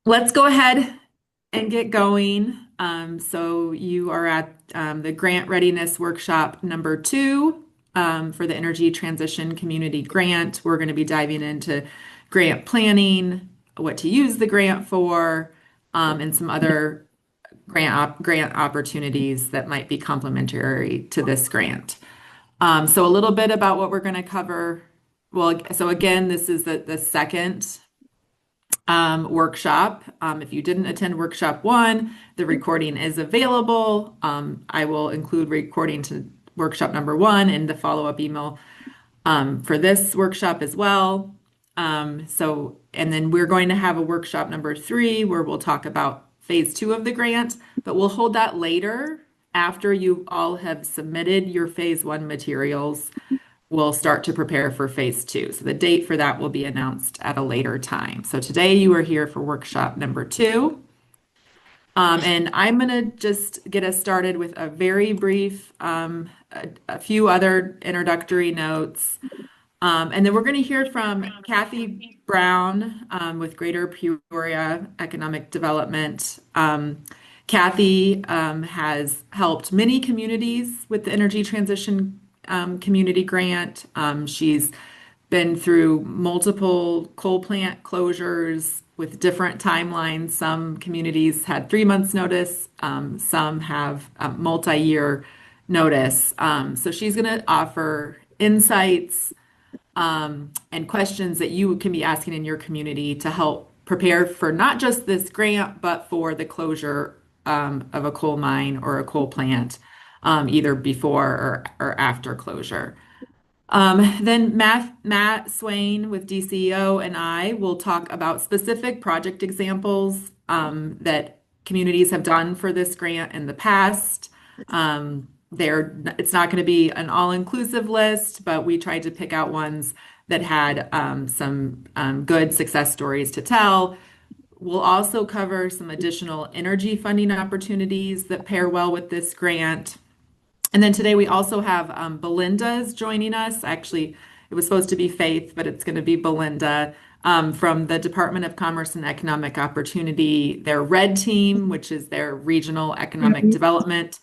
Let's go ahead and get going. So you are at the Grant Readiness Workshop number 2 for the Energy Transition Community Grant. We're going to be diving into grant planning, what to use the grant for, and some other grant opportunities that might be complementary to this grant. So a little bit about what we're going to cover. Well, so again, this is the second workshop. If you didn't attend workshop 1, the recording is available. I will include recording to workshop number 1 in the follow-up email for this workshop as well. And then we're going to have a workshop number 3 where we'll talk about phase 2 of the grant, but we'll hold that later after you all have submitted your phase 1 materials. We'll start to prepare for phase 2. So the date for that will be announced at a later time. So today you are here for workshop number 2. And I'm going to just get us started with a very brief, a few other introductory notes. And then we're going to hear from Kathy Brown with Greater Peoria Economic Development. Kathy has helped many communities with the Energy Transition Community Grant. She's been through multiple coal plant closures with different timelines. Some communities had 3 months notice, some have multi-year notice. So she's going to offer insights and questions that you can be asking in your community to help prepare for not just this grant, but for the closure of a coal mine or a coal plant, either before or after closure. Then Matt Swain with DCEO and I will talk about specific project examples that communities have done for this grant in the past. It's not going to be an all-inclusive list, but we tried to pick out ones that had some good success stories to tell. We'll also cover some additional energy funding opportunities that pair well with this grant. And then today we also have Belinda's joining us. Actually, it was supposed to be Faith, but it's going to be Belinda from the Department of Commerce and Economic Opportunity, their RED team, which is their Regional Economic Development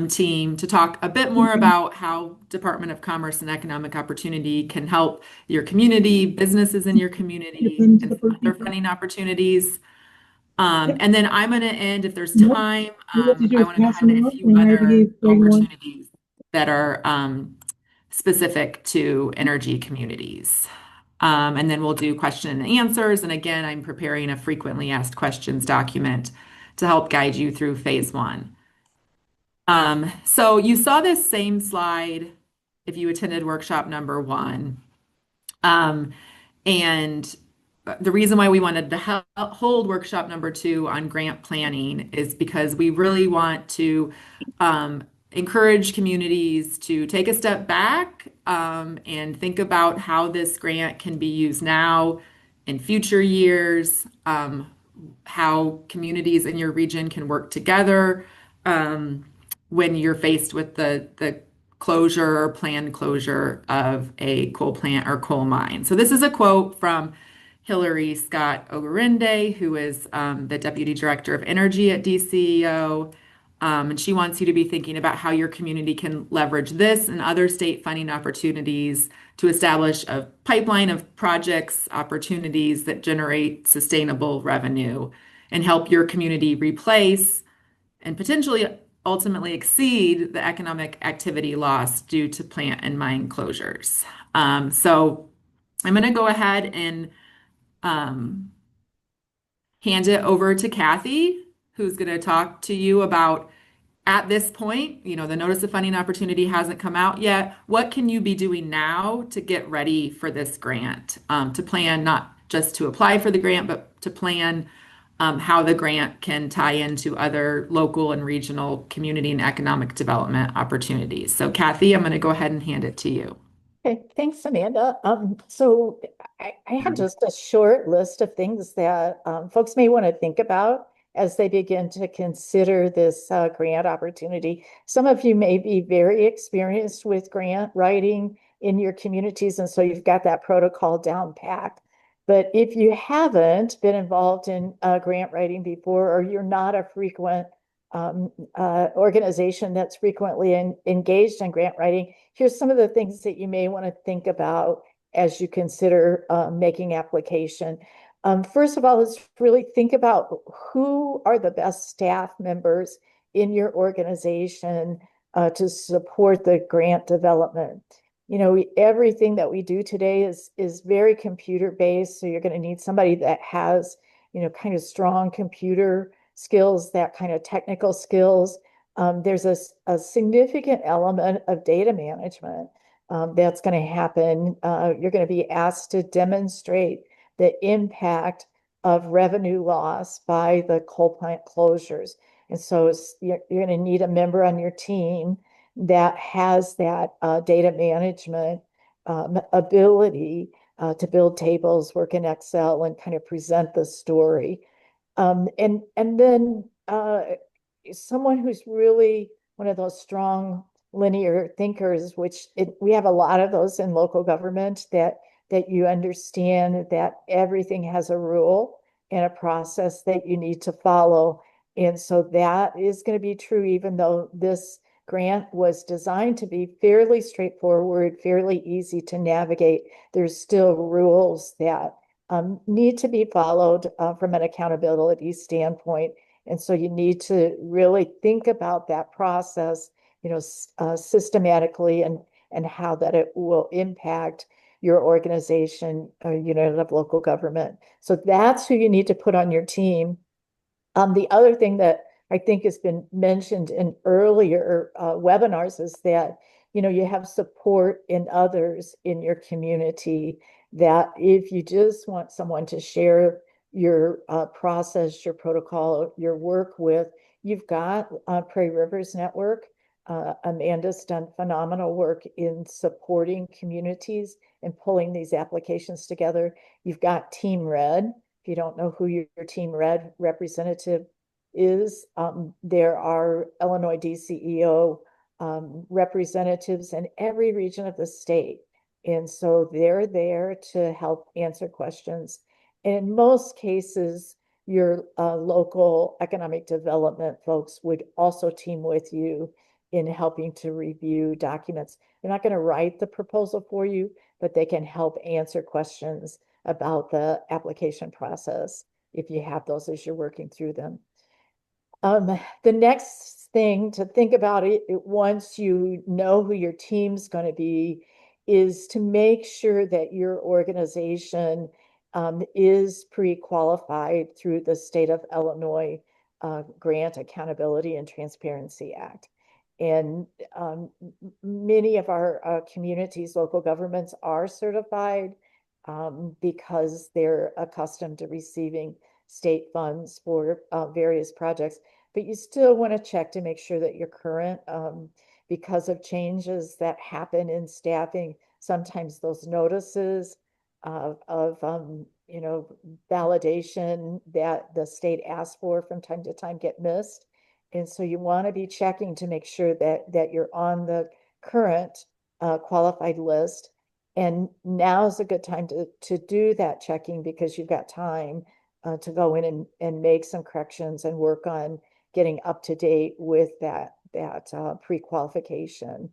team, to talk a bit more about how Department of Commerce and Economic Opportunity can help your community, businesses in your community, and some other funding opportunities. And then I'm going to end, if there's time, I want to highlight a few other opportunities that are specific to energy communities. And then we'll do question and answers. And again, I'm preparing a frequently asked questions document to help guide you through phase 1. So you saw this same slide if you attended workshop number 1. And the reason why we wanted to hold workshop number 2 on grant planning is because we really want to encourage communities to take a step back and think about how this grant can be used now in future years, how communities in your region can work together when you're faced with the closure or planned closure of a coal plant or coal mine. So this is a quote from Hillary Scott Ogurinde, who is the Deputy Director of Energy at DCEO. And she wants you to be thinking about how your community can leverage this and other state funding opportunities to establish a pipeline of projects, opportunities that generate sustainable revenue and help your community replace and potentially ultimately exceed the economic activity loss due to plant and mine closures. So I'm going to go ahead and hand it over to Kathy, who's going to talk to you about at this point, the notice of funding opportunity hasn't come out yet. What can you be doing now to get ready for this grant? To plan not just to apply for the grant, but to plan how the grant can tie into other local and regional community and economic development opportunities. So Kathy, I'm going to go ahead and hand it to you. Okay, thanks, Amanda. So I had just a short list of things that folks may want to think about as they begin to consider this grant opportunity. Some of you may be very experienced with grant writing in your communities, and so you've got that protocol down pat. But if you haven't been involved in grant writing before, or you're not a frequent organization that's frequently engaged in grant writing, here's some of the things that you may want to think about as you consider making application. First of all, let's really think about who are the best staff members in your organization to support the grant development. Everything that we do today is very computer based. So you're going to need somebody that has, kind of strong computer skills, that kind of technical skills. There's a significant element of data management that's going to happen. You're going to be asked to demonstrate the impact of revenue loss by the coal plant closures. And so you're going to need a member on your team that has that data management ability to build tables, work in Excel, and kind of present the story. And then someone who's really one of those strong linear thinkers, which we have a lot of those in local government, that you understand that everything has a rule and a process that you need to follow. And so that is going to be true, even though this grant was designed to be fairly straightforward, fairly easy to navigate. There's still rules that need to be followed from an accountability standpoint. And so you need to really think about that process, systematically, and how that it will impact your organization or unit of local government. So that's who you need to put on your team. The other thing that I think has been mentioned in earlier webinars is that, you have support in others in your community, that if you just want someone to share your process, your protocol, your work with, you've got Prairie Rivers Network. Amanda's done phenomenal work in supporting communities and pulling these applications together. You've got Team Red. If you don't know who your Team Red representative is, there are Illinois DCEO representatives in every region of the state. And so they're there to help answer questions. And in most cases, your local economic development folks would also team with you in helping to review documents. They're not going to write the proposal for you, but they can help answer questions about the application process if you have those as you're working through them. The next thing to think about once you know who your team's going to be is to make sure that your organization is pre-qualified through the State of Illinois Grant Accountability and Transparency Act. And many of our communities, local governments are certified because they're accustomed to receiving state funds for various projects. But you still want to check to make sure that you're current because of changes that happen in staffing. Sometimes those notices of validation that the state asks for from time to time get missed. And so you want to be checking to make sure that you're on the current qualified list. And now is a good time to do that checking because you've got time to go in and make some corrections and work on getting up to date with that pre-qualification.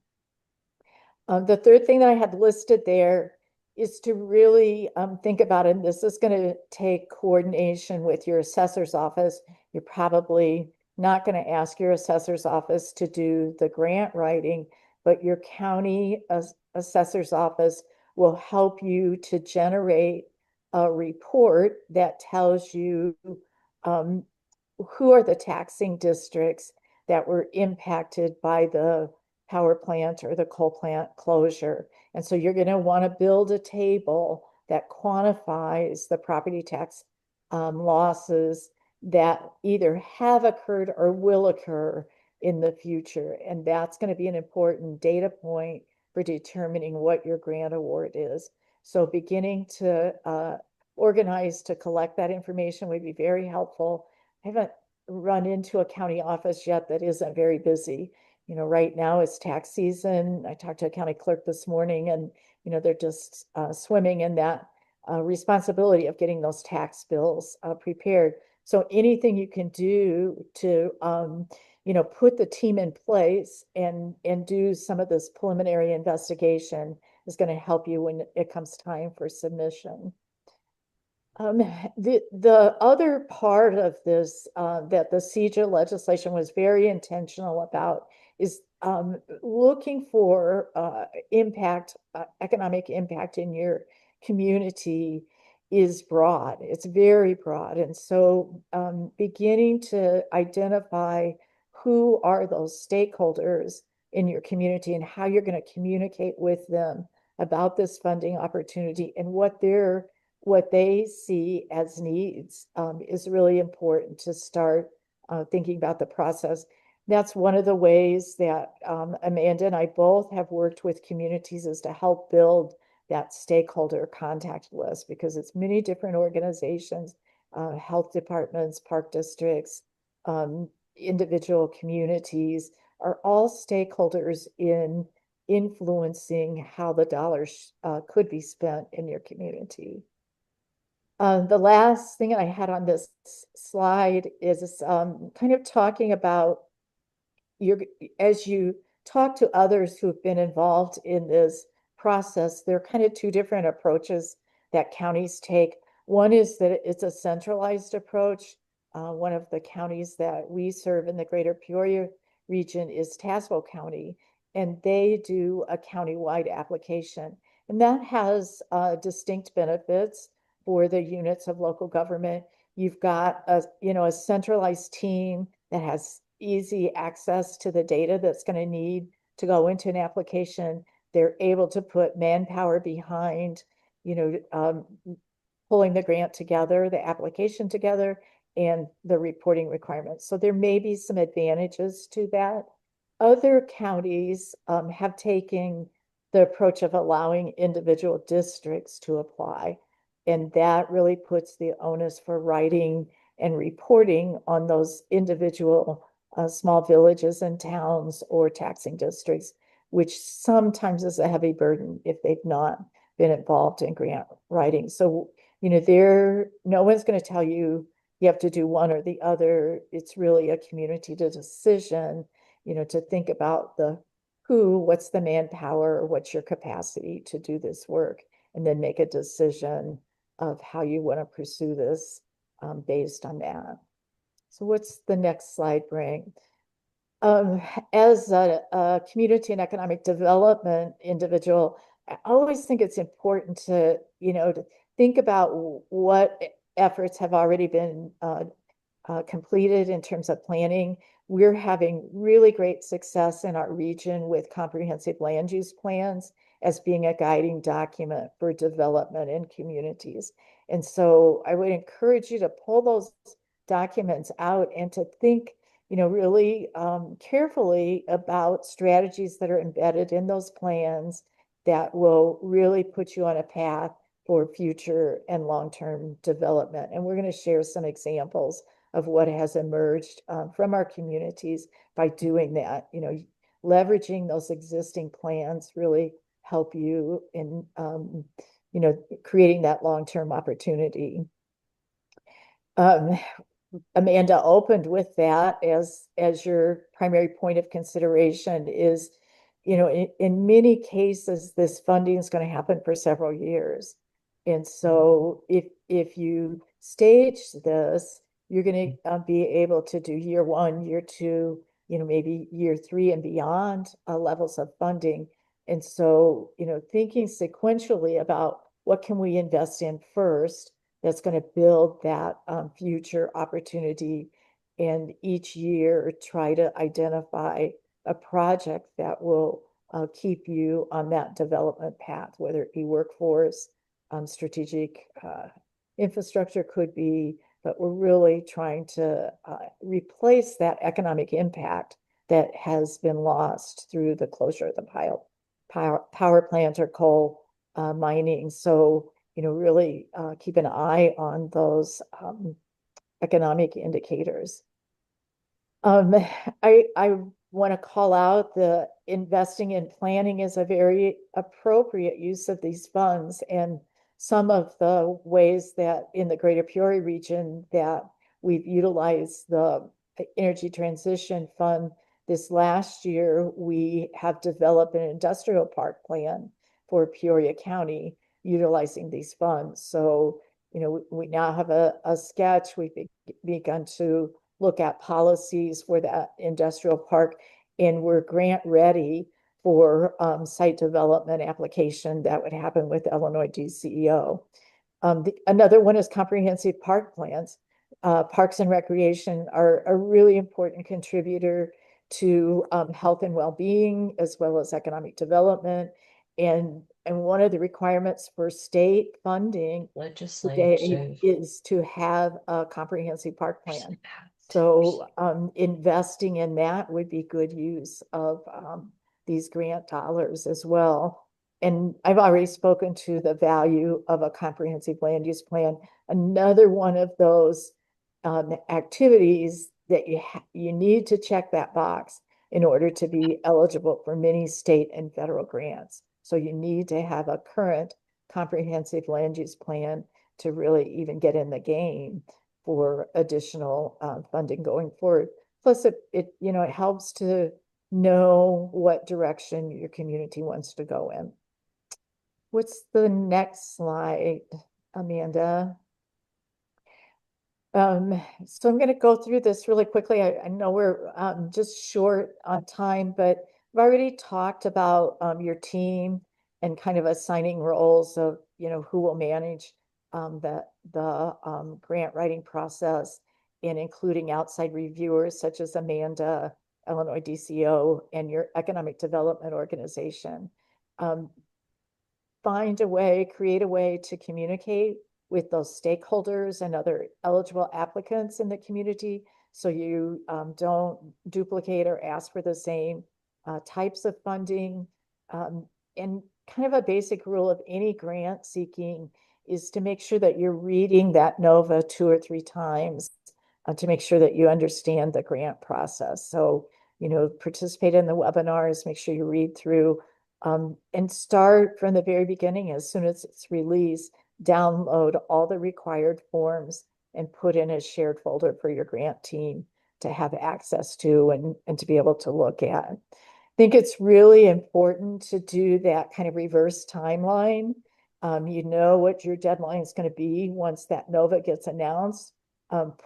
The third thing that I had listed there is to really think about, and this is going to take coordination with your assessor's office. You're probably not going to ask your assessor's office to do the grant writing, but your county assessor's office will help you to generate a report that tells you who are the taxing districts that were impacted by the power plant or the coal plant closure. And so you're going to want to build a table that quantifies the property tax losses that either have occurred or will occur in the future. And that's going to be an important data point for determining what your grant award is. So beginning to organize to collect that information would be very helpful. I haven't run into a county office yet that isn't very busy. Right now it's tax season. I talked to a county clerk this morning and, they're just swimming in that responsibility of getting those tax bills prepared. So anything you can do to, put the team in place and do some of this preliminary investigation is going to help you when it comes time for submission. The other part of this that the CEJA legislation was very intentional about is looking for economic impact in your community is broad. It's very broad. And so beginning to identify who are those stakeholders in your community and how you're going to communicate with them about this funding opportunity and what they see as needs is really important to start thinking about the process. That's one of the ways that Amanda and I both have worked with communities is to help build that stakeholder contact list because it's many different organizations, health departments, park districts, individual communities are all stakeholders in influencing how the dollars could be spent in your community. The last thing I had on this slide is kind of talking about your as you talk to others who have been involved in this process, there are kind of two different approaches that counties take. One is that it's a centralized approach. One of the counties that we serve in the greater Peoria region is Tazewell County, and they do a countywide application. And that has distinct benefits for the units of local government. You've got a centralized team that has easy access to the data that's going to need to go into an application. They're able to put manpower behind, pulling the grant together, the application together, and the reporting requirements. So there may be some advantages to that. Other counties have taken the approach of allowing individual districts to apply. And that really puts the onus for writing and reporting on those individual small villages and towns or taxing districts, which sometimes is a heavy burden if they've not been involved in grant writing. So, no one's going to tell you you have to do one or the other. It's really a community decision, to think about what's the manpower, what's your capacity to do this work, and then make a decision of how you want to pursue this based on that. So what's the next slide bring? Um, as a community and economic development individual, I always think it's important to think about what efforts have already been completed in terms of planning. We're having really great success in our region with comprehensive land use plans as being a guiding document for development in communities. And so I would encourage you to pull those documents out and to think, really carefully about strategies that are embedded in those plans that will really put you on a path for future and long-term development. And we're going to share some examples of what has emerged from our communities by doing that. Leveraging those existing plans really help you in, creating that long-term opportunity. Amanda opened with that as your primary point of consideration is, in many cases, this funding is going to happen for several years. And so if you stage this, you're going to be able to do year one, year two, maybe year three and beyond levels of funding. And so, thinking sequentially about what can we invest in first that's going to build that future opportunity, and each year try to identify a project that will keep you on that development path, whether it be workforce, strategic infrastructure could be, but we're really trying to replace that economic impact that has been lost through the closure of the power plant or coal mining. So, really keep an eye on those economic indicators. I want to call out the investing in planning is a very appropriate use of these funds. And some of the ways that in the Greater Peoria region that we've utilized the Energy Transition Fund. This last year, we have developed an industrial park plan for Peoria County utilizing these funds. So, we now have a sketch. We've begun to look at policies for that industrial park, and we're grant ready for site development application that would happen with Illinois DCEO. Another one is comprehensive park plans. Parks and recreation are a really important contributor to health and well-being as well as economic development. And one of the requirements for state funding today Legislative. is to have a comprehensive park plan. So investing in that would be good use of these grant dollars as well. And I've already spoken to the value of a comprehensive land use plan. Another one of those activities that you need to check that box in order to be eligible for many state and federal grants. So you need to have a current comprehensive land use plan to really even get in the game for additional funding going forward. Plus, it helps to know what direction your community wants to go in. What's the next slide, Amanda? So I'm going to go through this really quickly. I know we're just short on time, but I've already talked about your team and kind of assigning roles of, who will manage the grant writing process, and including outside reviewers such as Amanda, Illinois DCO, and your economic development organization. Find a way, create a way to communicate with those stakeholders and other eligible applicants in the community, so you don't duplicate or ask for the same types of funding. And kind of a basic rule of any grant seeking is to make sure that you're reading that NOVA 2 or 3 times to make sure that you understand the grant process. So, participate in the webinars, make sure you read through and start from the very beginning. As soon as it's released, download all the required forms and put in a shared folder for your grant team to have access to and to be able to look at. I think it's really important to do that kind of reverse timeline. You know what your deadline is going to be once that NOVA gets announced.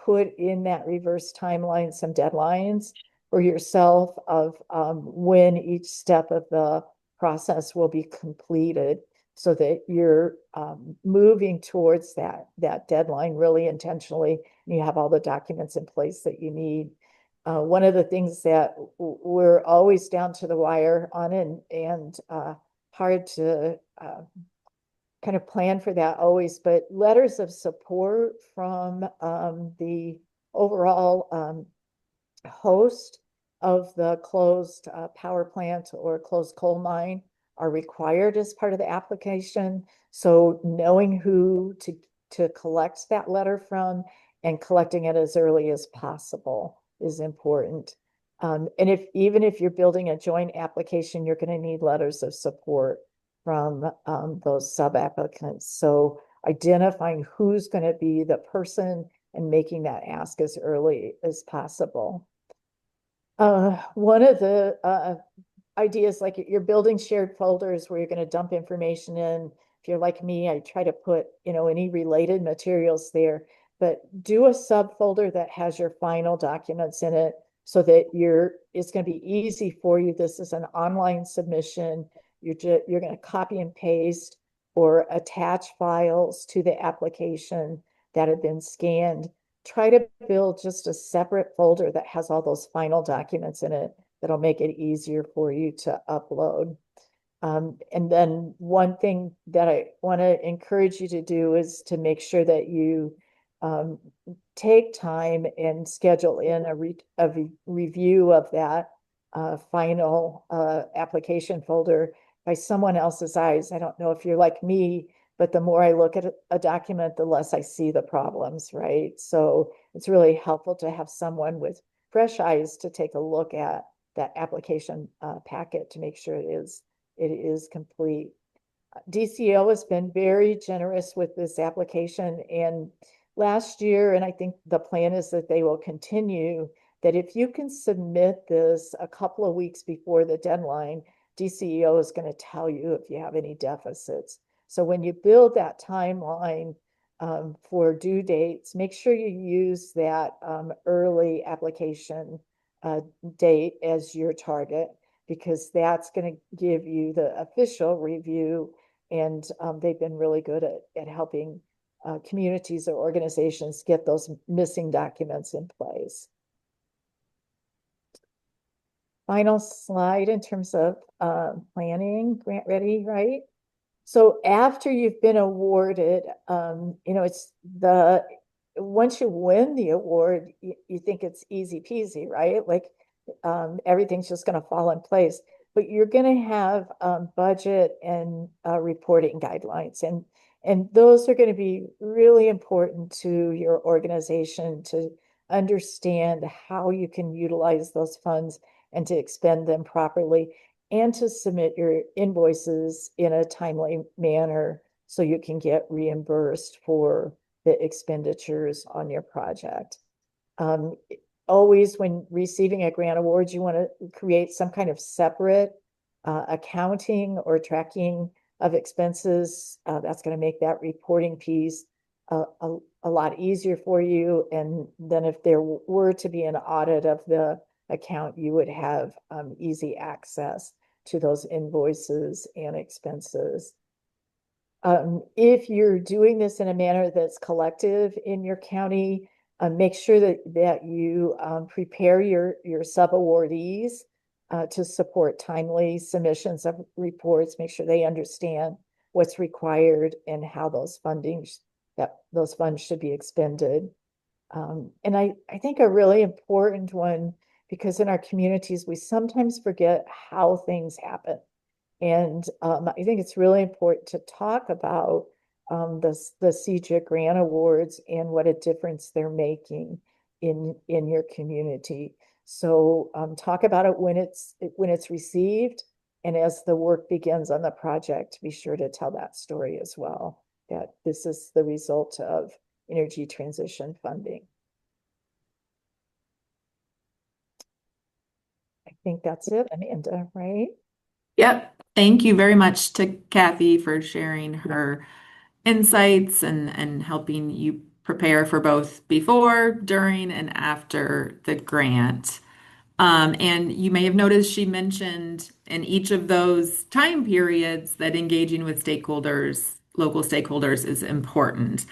Put in that reverse timeline some deadlines for yourself of when each step of the process will be completed, so that you're moving towards that deadline really intentionally, and you have all the documents in place that you need. One of the things that we're always down to the wire on, and hard to kind of plan for that always, but letters of support from the overall host of the closed power plant or closed coal mine are required as part of the application. So knowing who to collect that letter from and collecting it as early as possible is important. And even if you're building a joint application, you're going to need letters of support from those sub-applicants. So identifying who's going to be the person and making that ask as early as possible. One of the ideas, like you're building shared folders where you're going to dump information in. If you're like me, I try to put, any related materials there, but do a subfolder that has your final documents in it so that it's going to be easy for you. This is an online submission. You're going to copy and paste or attach files to the application that have been scanned. Try to build just a separate folder that has all those final documents in it that'll make it easier for you to upload. And then one thing that I want to encourage you to do is to make sure that you take time and schedule in a review of that final application folder by someone else's eyes. I don't know if you're like me, but the more I look at a document, the less I see the problems, right? So it's really helpful to have someone with fresh eyes to take a look at that application packet to make sure it is complete. DCO has been very generous with this application, and last year, and I think the plan is that they will continue, that if you can submit this a couple of weeks before the deadline, DCEO is going to tell you if you have any deficits. So when you build that timeline for due dates, make sure you use that early application date as your target, because that's going to give you the official review. And they've been really good at helping communities or organizations get those missing documents in place. Final slide in terms of planning, grant ready, right? So after you've been awarded, it's once you win the award, you think it's easy peasy, right? Like everything's just going to fall in place. But you're going to have budget and reporting guidelines, and those are going to be really important to your organization to understand how you can utilize those funds and to expend them properly, and to submit your invoices in a timely manner so you can get reimbursed for the expenditures on your project. Um, Always when receiving a grant award, you want to create some kind of separate accounting or tracking of expenses. That's going to make that reporting piece a lot easier for you. And then if there were to be an audit of the account, you would have easy access to those invoices and expenses. If you're doing this in a manner that's collective in your county, make sure that you prepare your sub-awardees to support timely submissions of reports. Make sure they understand what's required and how those funds should be expended. And I think a really important one, because in our communities, we sometimes forget how things happen. And I think it's really important to talk about the CJIC grant awards and what a difference they're making in your community. So talk about it when it's received, and as the work begins on the project, be sure to tell that story as well, that this is the result of energy transition funding. I think that's it, Amanda, right? Yep. Thank you very much to Kathy for sharing her insights and helping you prepare for both before, during, and after the grant. And you may have noticed she mentioned in each of those time periods that engaging with stakeholders, local stakeholders, is important.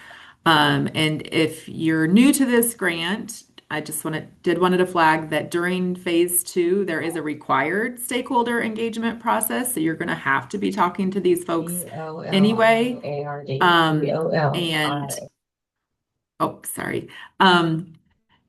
And if you're new to this grant, I just wanted to flag that during phase two, there is a required stakeholder engagement process. So you're going to have to be talking to these folks anyway. And oh, sorry. Um,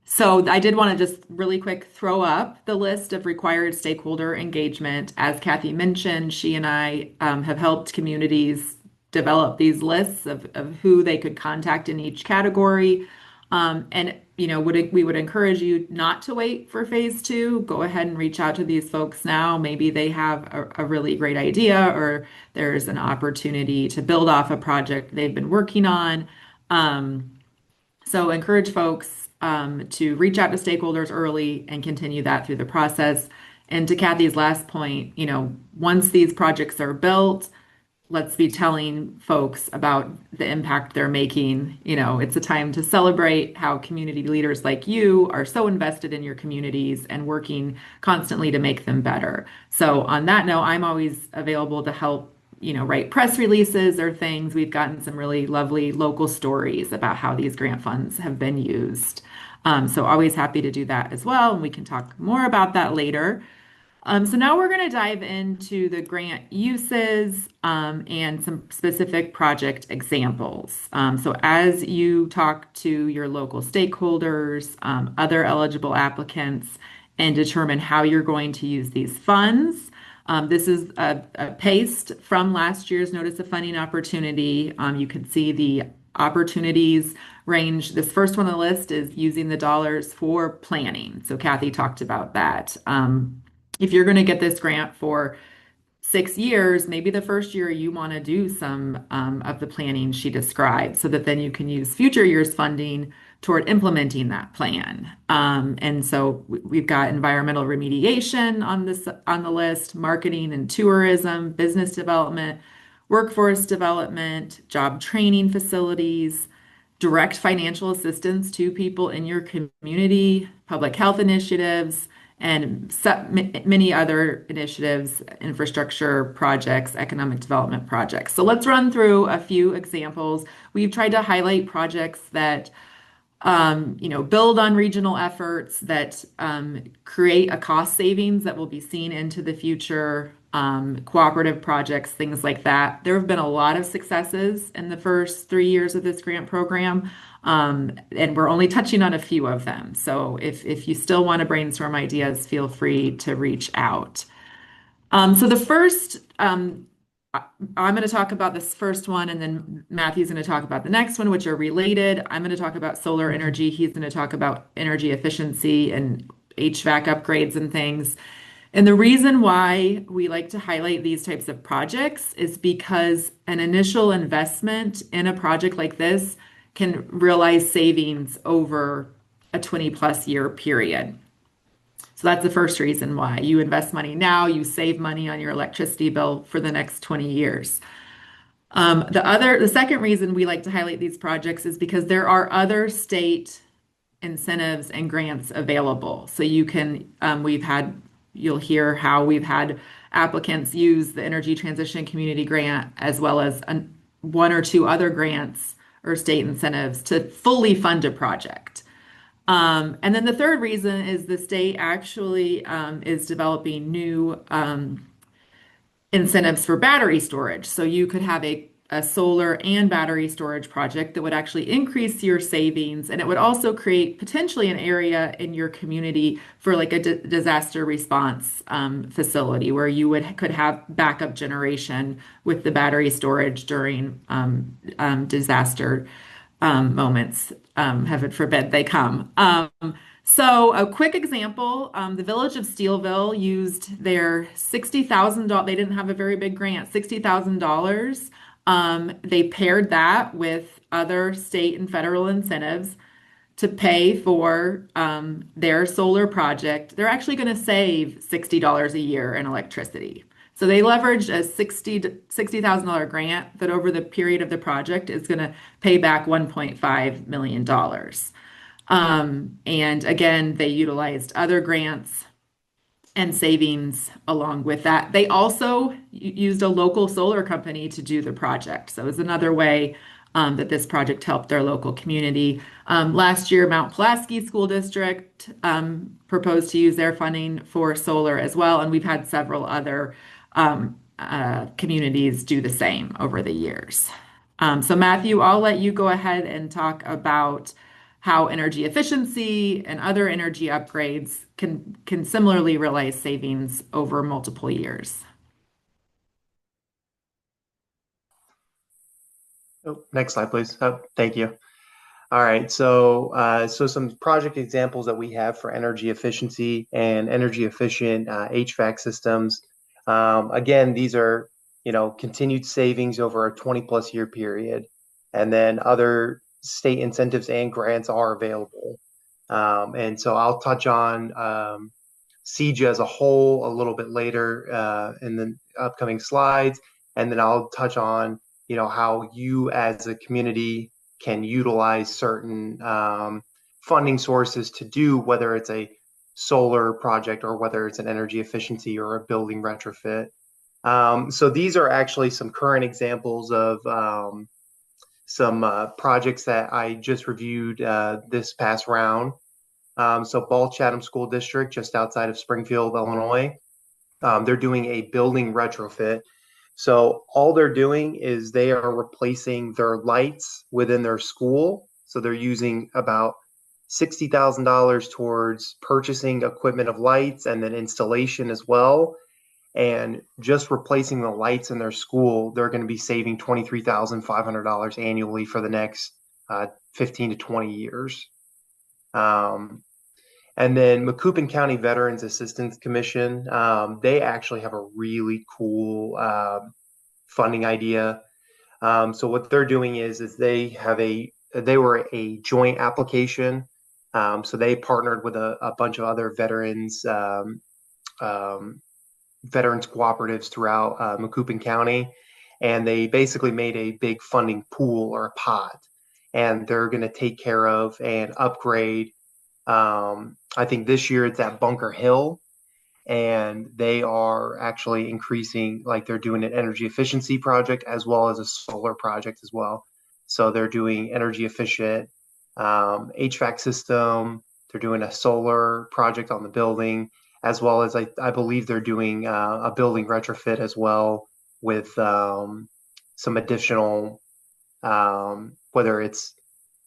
so I did want to just really quick throw up the list of required stakeholder engagement. As Kathy mentioned, she and I have helped communities develop these lists of who they could contact in each category. And we would encourage you not to wait for phase two. Go ahead and reach out to these folks now. Maybe they have a really great idea, or there's an opportunity to build off a project they've been working on. So encourage folks to reach out to stakeholders early and continue that through the process. And to Kathy's last point, once these projects are built, let's be telling folks about the impact they're making. It's a time to celebrate how community leaders like you are so invested in your communities and working constantly to make them better. So on that note, I'm always available to help write press releases or things. We've gotten some really lovely local stories about how these grant funds have been used. So always happy to do that as well. And we can talk more about that later. So now we're going to dive into the grant uses and some specific project examples. So as you talk to your local stakeholders, other eligible applicants, and determine how you're going to use these funds, this is a paste from last year's Notice of Funding Opportunity. You can see the opportunities range. This first one on the list is using the dollars for planning. So Kathy talked about that. If you're going to get this grant for 6 years, maybe the first year you want to do some of the planning she described so that then you can use future years funding toward implementing that plan. And so we've got environmental remediation on the list, marketing and tourism, business development, workforce development, job training facilities, direct financial assistance to people in your community, public health initiatives, and many other initiatives, infrastructure projects, economic development projects. So let's run through a few examples. We've tried to highlight projects that build on regional efforts that create a cost savings that will be seen into the future, cooperative projects, things like that. There have been a lot of successes in the first 3 years of this grant program, and we're only touching on a few of them. So if you still want to brainstorm ideas, feel free to reach out. So the first, I'm going to talk about this first one, and then Matthew's going to talk about the next one, which are related. I'm going to talk about solar energy. He's going to talk about energy efficiency and HVAC upgrades and things. And the reason why we like to highlight these types of projects is because an initial investment in a project like this can realize savings over a 20 plus year period. So that's the first reason why you invest money now, you save money on your electricity bill for the next 20 years. The second reason we like to highlight these projects is because there are other state incentives and grants available. So you'll hear how we've had applicants use the Energy Transition Community Grant as well as one or two other grants or state incentives to fully fund a project. And then the third reason is the state actually is developing new incentives for battery storage. So you could have a solar and battery storage project that would actually increase your savings, and it would also create potentially an area in your community for like a disaster response facility where you could have backup generation with the battery storage during disaster moments. Heaven forbid they come. So a quick example, the Village of Steelville used their $60,000, they didn't have a very big grant, $60,000. They paired that with other state and federal incentives to pay for their solar project. They're actually going to save $60 a year in electricity. So they leveraged a $60,000 grant that over the period of the project is going to pay back $1.5 million. And again, they utilized other grants and savings along with that. They also used a local solar company to do the project. So it was another way that this project helped their local community. Last year, Mount Pulaski School District proposed to use their funding for solar as well, and we've had several other communities do the same over the years. So Matthew, I'll let you go ahead and talk about how energy efficiency and other energy upgrades can similarly realize savings over multiple years. Oh, next slide, please. Oh, thank you. All right, so some project examples that we have for energy efficiency and energy efficient HVAC systems. Again, these are continued savings over a 20 plus year period, and then other state incentives and grants are available. And so I'll touch on CEJA as a whole a little bit later in the upcoming slides, and then I'll touch on how you as a community can utilize certain funding sources to do, whether it's a solar project or whether it's an energy efficiency or a building retrofit. So these are actually some current examples of some projects that I just reviewed this past round. So Ball Chatham School District, just outside of Springfield, Illinois, they're doing a building retrofit. So all they're doing is they are replacing their lights within their school. So they're using about $60,000 towards purchasing equipment of lights and then installation as well. And just replacing the lights in their school, they're going to be saving $23,500 annually for the next 15 to 20 years. And then Macoupin County Veterans Assistance Commission, they actually have a really cool funding idea. So what they're doing is they were a joint application. So they partnered with a bunch of other um, veterans cooperatives throughout Macoupin County, and they basically made a big funding pool or a pot, and they're going to take care of and upgrade. I think this year it's at Bunker Hill, and they are actually increasing, like they're doing an energy efficiency project as well as a solar project as well. So they're doing energy efficient HVAC system. They're doing a solar project on the building, as well as I believe they're doing a building retrofit as well with some additional, whether it's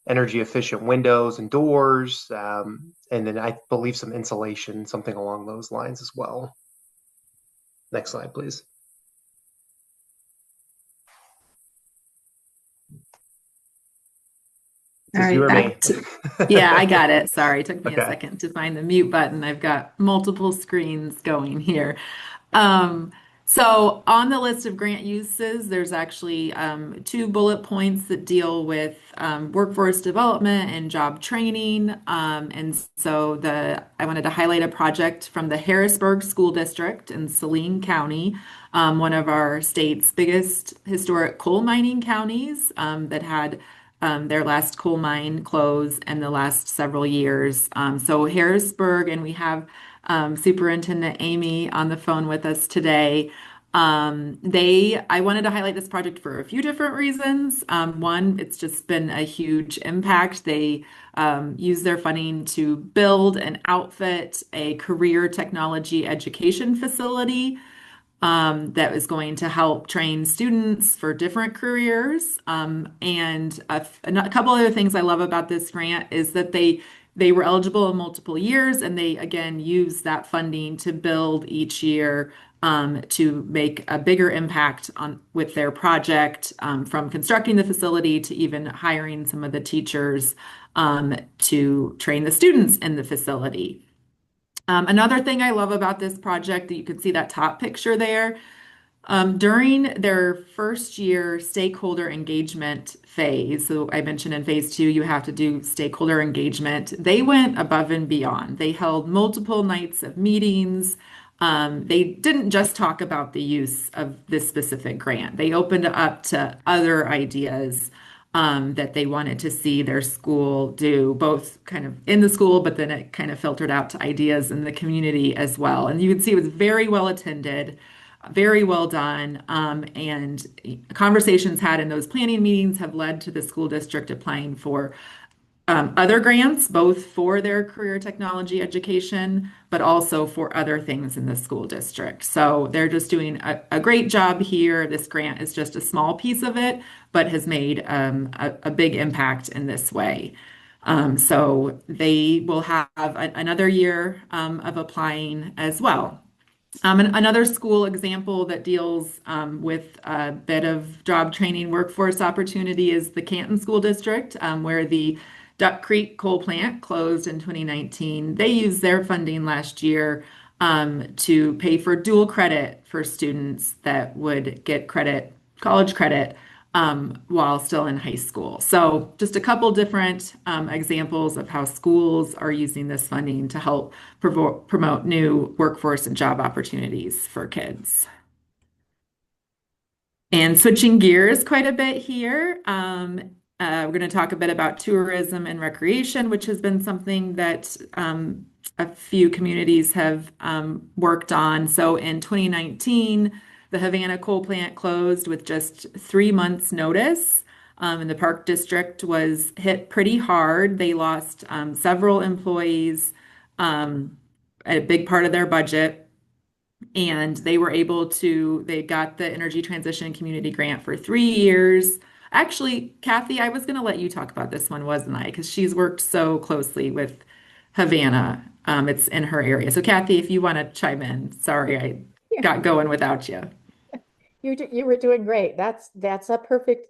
energy efficient windows and doors, and then I believe some insulation, something along those lines as well. Next slide, please. All Is you right, or me? yeah, I got it. Sorry, it took me a Okay. second to find the mute button. I've got multiple screens going here. Um, so on the list of grant uses, there's actually two bullet points that deal with workforce development and job training. And so I wanted to highlight a project from the Harrisburg School District in Saline County, one of our state's biggest historic coal mining counties that had their last coal mine close in the last several years. So Harrisburg, and we have Superintendent Amy on the phone with us today. I wanted to highlight this project for a few different reasons. One, it's just been a huge impact. They use their funding to build and outfit a career technology education facility that is going to help train students for different careers. And a couple other things I love about this grant is that they were eligible in multiple years, and they again use that funding to build each year to make a bigger impact on with their project, from constructing the facility to even hiring some of the teachers to train the students in the facility. Another thing I love about this project, that you can see that top picture there, during their first year stakeholder engagement phase, so I mentioned in phase two, you have to do stakeholder engagement. They went above and beyond. They held multiple nights of meetings. They didn't just talk about the use of this specific grant. They opened it up to other ideas that they wanted to see their school do, both kind of in the school, but then it kind of filtered out to ideas in the community as well. And you can see it was very well attended, very well done. And conversations had in those planning meetings have led to the school district applying for other grants, both for their career technology education, but also for other things in the school district. So they're just doing a great job here. This grant is just a small piece of it, but has made a big impact in this way. So they will have another year of applying as well. And another school example that deals with a bit of job training workforce opportunity is the Canton School District, where the Duck Creek coal plant closed in 2019. They used their funding last year to pay for dual credit for students that would get credit, college credit, while still in high school. So just a couple different examples of how schools are using this funding to help promote new workforce and job opportunities for kids. And switching gears quite a bit here, we're going to talk a bit about tourism and recreation, which has been something that a few communities have worked on. So in 2019, the Havana coal plant closed with just 3 months' notice. And the Park District was hit pretty hard. They lost several employees, a big part of their budget, and they got the Energy Transition Community Grant for 3 years. Actually, Kathy, I was going to let you talk about this one, wasn't I? Because she's worked so closely with Havana. It's in her area. So, Kathy, if you want to chime in, sorry, I Yeah, got going without you. you were doing great. That's a perfect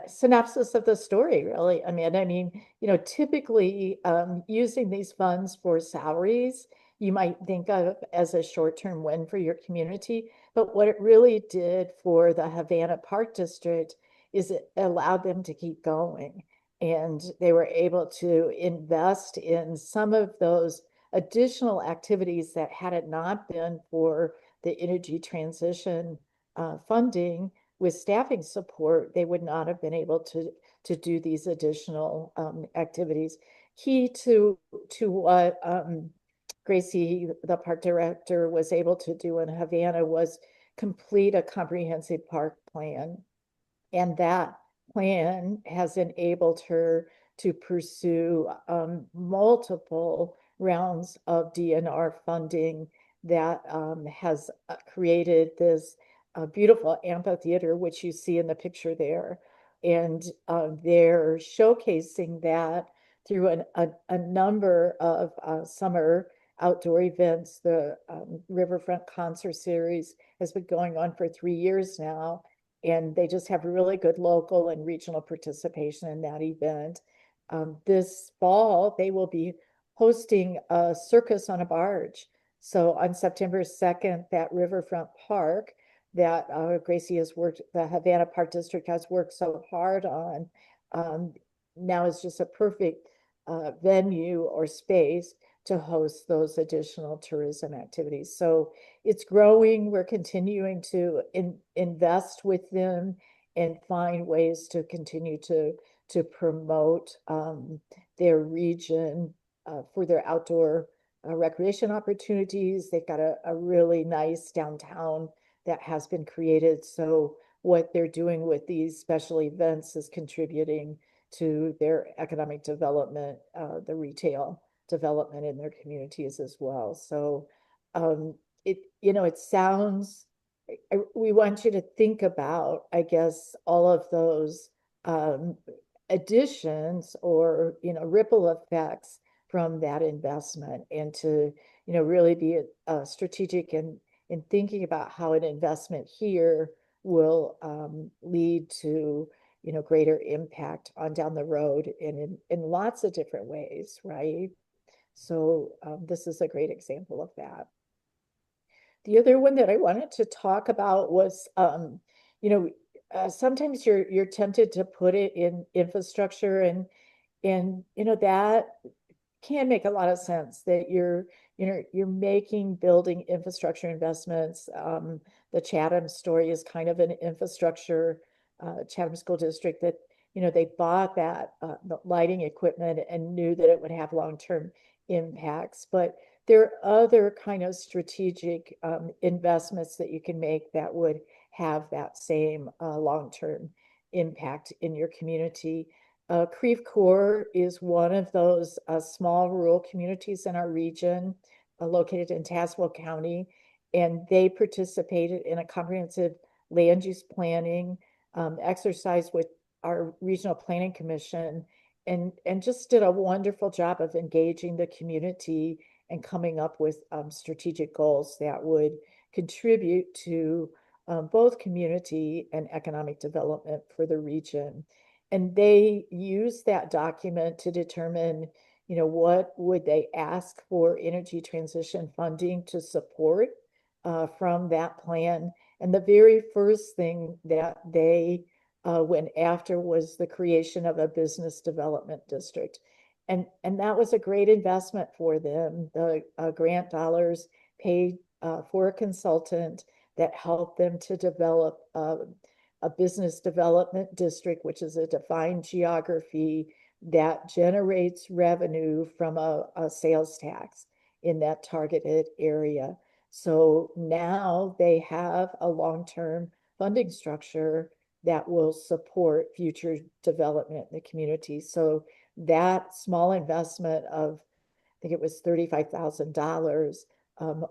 synopsis of the story, really. I mean, typically using these funds for salaries, you might think of as a short-term win for your community, but what it really did for the Havana Park District is it allowed them to keep going. And they were able to invest in some of those additional activities that had it not been for the energy transition funding, with staffing support, they would not have been able to do these additional activities. Key to what Gracie, the park director, was able to do in Havana was complete a comprehensive park plan. And that plan has enabled her to pursue multiple rounds of DNR funding that has created this beautiful amphitheater, which you see in the picture there. And they're showcasing that through a number of summer outdoor events. The Riverfront Concert Series has been going on for 3 years now, and they just have really good local and regional participation in that event. This fall, they will be hosting a circus on a barge. So on September 2nd, that Riverfront Park that Gracie has worked, the Havana Park District has worked so hard on, now is just a perfect venue or space to host those additional tourism activities. So it's growing. We're continuing to invest with them and find ways to continue to promote their region for their outdoor recreation opportunities. They've got a really nice downtown that has been created. So what they're doing with these special events is contributing to their economic development, the retail development in their communities as well. So it sounds, we want you to think about, I guess, all of those additions or, ripple effects from that investment, and to, really be strategic in thinking about how an investment here will lead to, greater impact on down the road in lots of different ways, right? So this is a great example of that. The other one that I wanted to talk about was, sometimes you're tempted to put it in infrastructure, and that can make a lot of sense that you're making building infrastructure investments. The Chatham story is kind of an infrastructure, Chatham School District, that they bought that the lighting equipment and knew that it would have long-term impacts. But there are other kind of strategic investments that you can make that would have that same long-term impact in your community. Creve Coeur is one of those small rural communities in our region, located in Tazewell County, and they participated in a comprehensive land use planning exercise with our regional planning commission, and just did a wonderful job of engaging the community and coming up with strategic goals that would contribute to both community and economic development for the region. And they use that document to determine, what would they ask for energy transition funding to support from that plan. And the very first thing that they went after was the creation of a business development district. And that was a great investment for them. The grant dollars paid for a consultant that helped them to develop a business development district, which is a defined geography that generates revenue from a sales tax in that targeted area. So now they have a long-term funding structure that will support future development in the community. So that small investment of, I think it was $35,000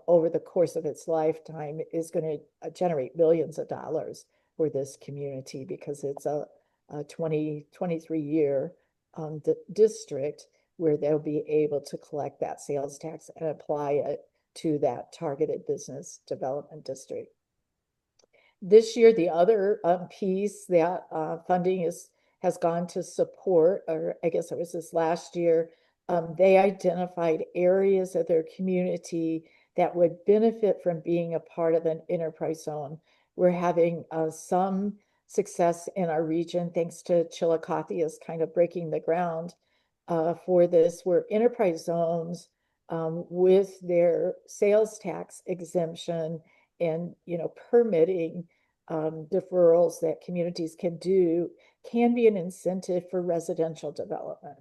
over the course of its lifetime, is going to generate millions of dollars for this community, because it's a 23-year district where they'll be able to collect that sales tax and apply it to that targeted business development district. This year, the other piece that funding has gone to support, or I guess it was this last year, they identified areas of their community that would benefit from being a part of an enterprise zone. We're having some success in our region thanks to Chillicothe is kind of breaking the ground for this, where enterprise zones with their sales tax exemption and permitting deferrals that communities can do can be an incentive for residential development.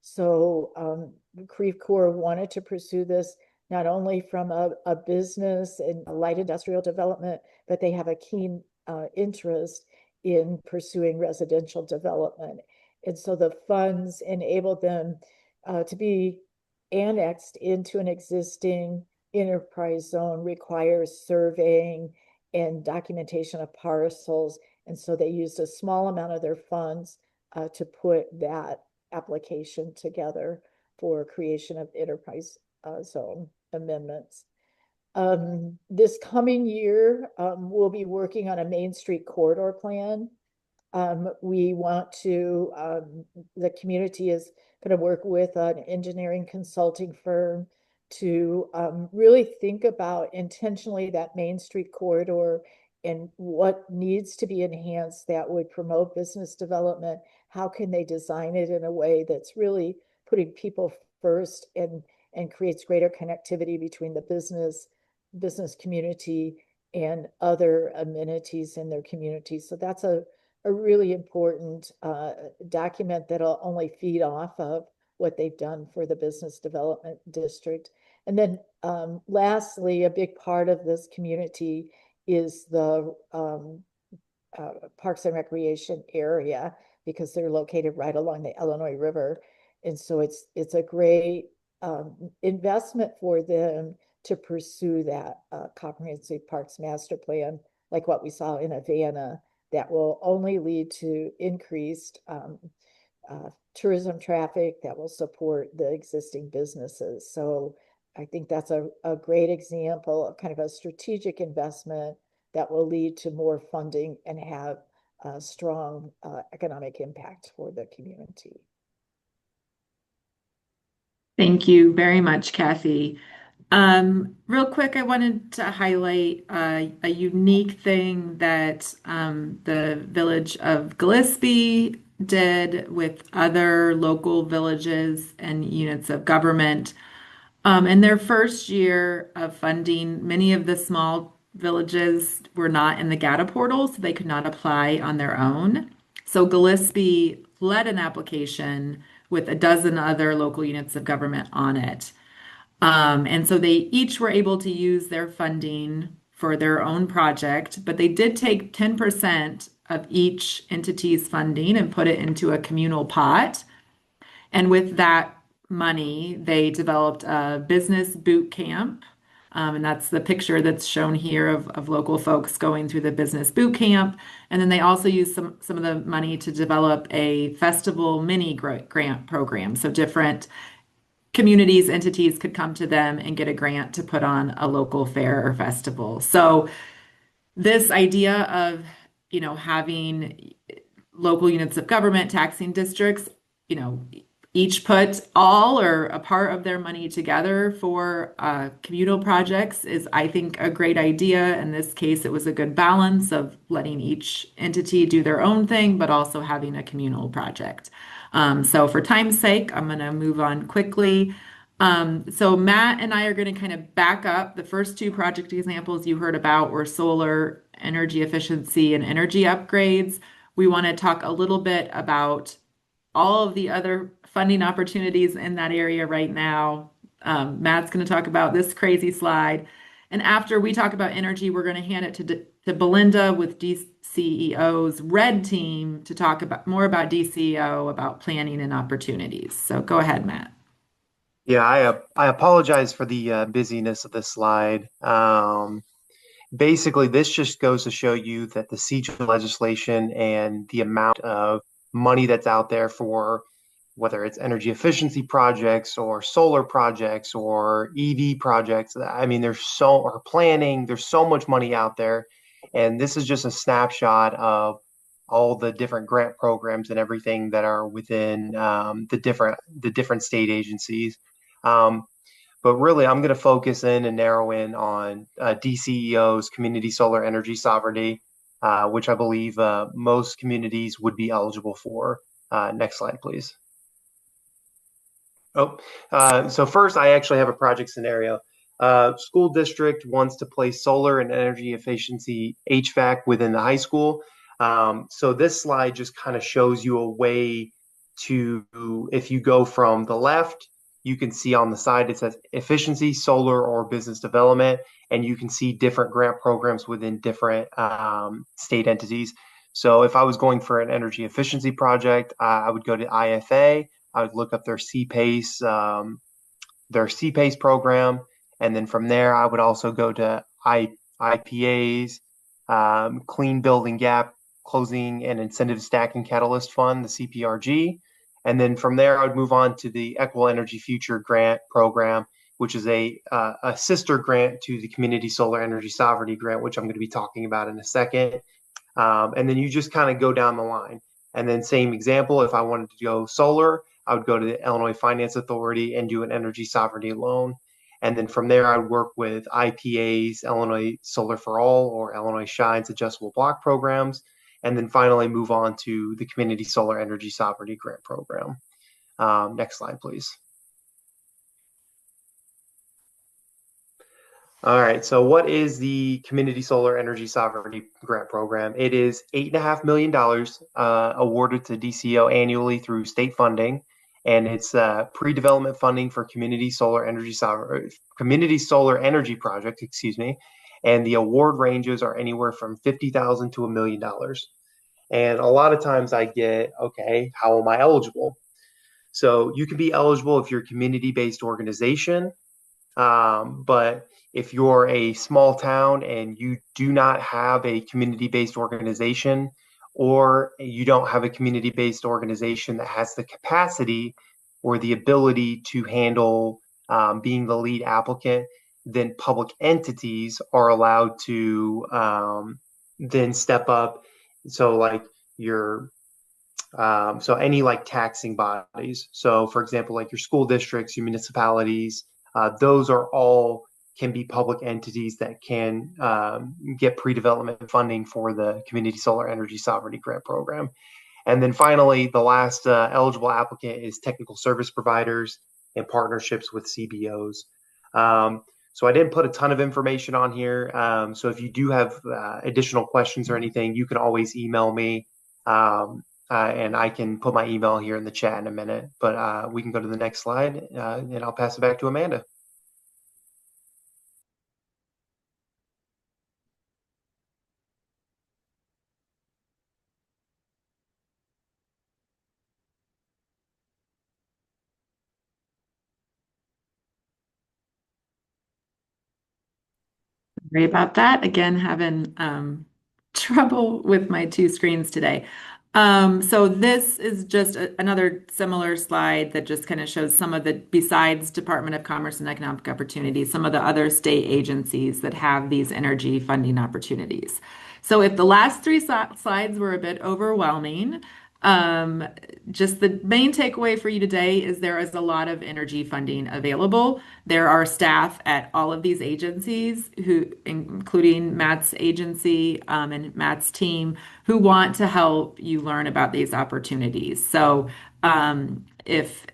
So Creve Coeur wanted to pursue this not only from a business and a light industrial development, but they have a keen interest in pursuing residential development. And so the funds enable them to be annexed into an existing enterprise zone, requires surveying and documentation of parcels. And so they used a small amount of their funds to put that application together for creation of enterprise zone amendments. This coming year, we'll be working on a Main Street corridor plan. We want to, the community is going to work with an engineering consulting firm to really think about intentionally that Main Street corridor and what needs to be enhanced that would promote business development. How can they design it in a way that's really putting people first and creates greater connectivity between the business community and other amenities in their community. So that's a really important document that'll only feed off of what they've done for the business development district. And then lastly, a big part of this community is the Parks and Recreation area because they're located right along the Illinois River. And so it's a great investment for them to pursue that comprehensive parks master plan, like what we saw in Havana, that will only lead to increased tourism traffic that will support the existing businesses. So I think that's a great example of kind of a strategic investment that will lead to more funding and have a strong economic impact for the community. Thank you very much, Kathy. Real quick, I wanted to highlight a unique thing that the village of Gillespie did with other local villages and units of government. In their first year of funding, many of the small villages were not in the GATA portal, so they could not apply on their own. So Gillespie led an application with a dozen other local units of government on it. And so they each were able to use their funding for their own project, but they did take 10% of each entity's funding and put it into a communal pot. And with that money, they developed a business boot camp. And that's the picture that's shown here of local folks going through the business boot camp. And then they also used some of the money to develop a festival mini grant program. So different communities, entities could come to them and get a grant to put on a local fair or festival. So this idea of, having local units of government, taxing districts, each put all or a part of their money together for communal projects is, I think, a great idea. In this case, it was a good balance of letting each entity do their own thing, but also having a communal project. So for time's sake, I'm going to move on quickly. So Matt and I are going to kind of back up. The first two project examples you heard about were solar energy efficiency and energy upgrades. We want to talk a little bit about all of the other funding opportunities in that area right now. Matt's going to talk about this crazy slide. And after we talk about energy, we're going to hand it to Belinda with DCEO's red team to talk about more about DCEO, about planning and opportunities. So go ahead, Matt. Yeah, I apologize for the busyness of this slide. Basically, this just goes to show you that the siege legislation and the amount of money that's out there for whether it's energy efficiency projects or solar projects or EV projects. I mean, or planning, there's so much money out there. And this is just a snapshot of all the different grant programs and everything that are within the different state agencies. Um, but really, I'm going to focus in and narrow in on DCEO's Community Solar Energy Sovereignty, which I believe most communities would be eligible for. Next slide, please. Oh, so first, I actually have a project scenario. School district wants to place solar and energy efficiency HVAC within the high school. So this slide just kind of shows you a way to, if you go from the left, you can see on the side it says efficiency, solar, or business development, and you can see different grant programs within different state entities. So if I was going for an energy efficiency project, I would go to IFA. I would look up their CPACE program, and then from there I would also go to IPAs, Clean Building Gap Closing and Incentive Stacking Catalyst Fund, the CPRG, and then from there I would move on to the Equitable Energy Future Grant Program, which is a sister grant to the Community Solar Energy Sovereignty Grant, which I'm going to be talking about in a second. And then you just kind of go down the line. And then same example, if I wanted to go solar, I would go to the Illinois Finance Authority and do an energy sovereignty loan. And then from there, I would work with IPAs, Illinois Solar for All, or Illinois Shines adjustable block programs. And then finally move on to the Community Solar Energy Sovereignty Grant Program. Next slide, please. All right, so what is the Community Solar Energy Sovereignty Grant Program? It is $8.5 million awarded to DCO annually through state funding, and it's pre-development funding for community solar energy projects, excuse me. And the award ranges are anywhere from $50,000 to $1 million. And a lot of times I get, okay, how am I eligible? So you can be eligible if you're a community-based organization, but if you're a small town and you do not have a community-based organization, or you don't have a community-based organization that has the capacity or the ability to handle being the lead applicant, then public entities are allowed to then step up. So like your so any like taxing bodies. So for example, like your school districts, your municipalities, those are all can be public entities that can get pre-development funding for the Community Solar Energy Sovereignty Grant Program. And then finally, the last eligible applicant is technical service providers and partnerships with CBOs. So I didn't put a ton of information on here. So if you do have additional questions or anything, you can always email me. And I can put my email here in the chat in a minute, but we can go to the next slide and I'll pass it back to Amanda. Sorry about that. Again, having trouble with my two screens today. So this is just another similar slide that just kind of shows some of the, besides Department of Commerce and Economic Opportunities, some of the other state agencies that have these energy funding opportunities. So if the last three slides were a bit overwhelming, just the main takeaway for you today is there is a lot of energy funding available. There are staff at all of these agencies who, including Matt's agency, and Matt's team, who want to help you learn about these opportunities. So, if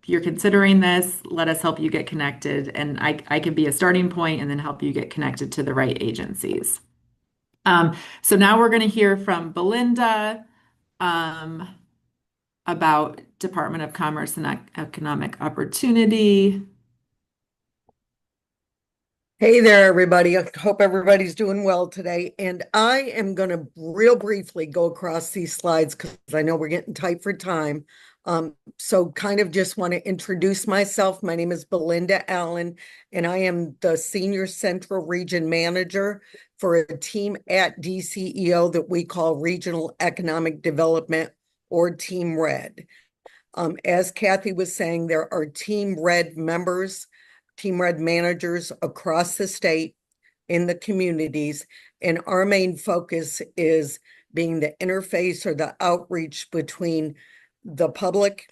you're considering this, let us help you get connected, and I can be a starting point and then help you get connected to the right agencies. So now we're going to hear from Belinda about Department of Commerce and Economic Opportunity. Hey there, everybody. I hope everybody's doing well today. And I am going to real briefly go across these slides because I know we're getting tight for time. So kind of just want to introduce myself. My name is Belinda Allen, and I am the Senior Central Region Manager for a team at DCEO that we call Regional Economic Development, or Team Red. As Kathy was saying, there are Team Red members, Team Red managers across the state. in the communities. And our main focus is being the interface or the outreach between the public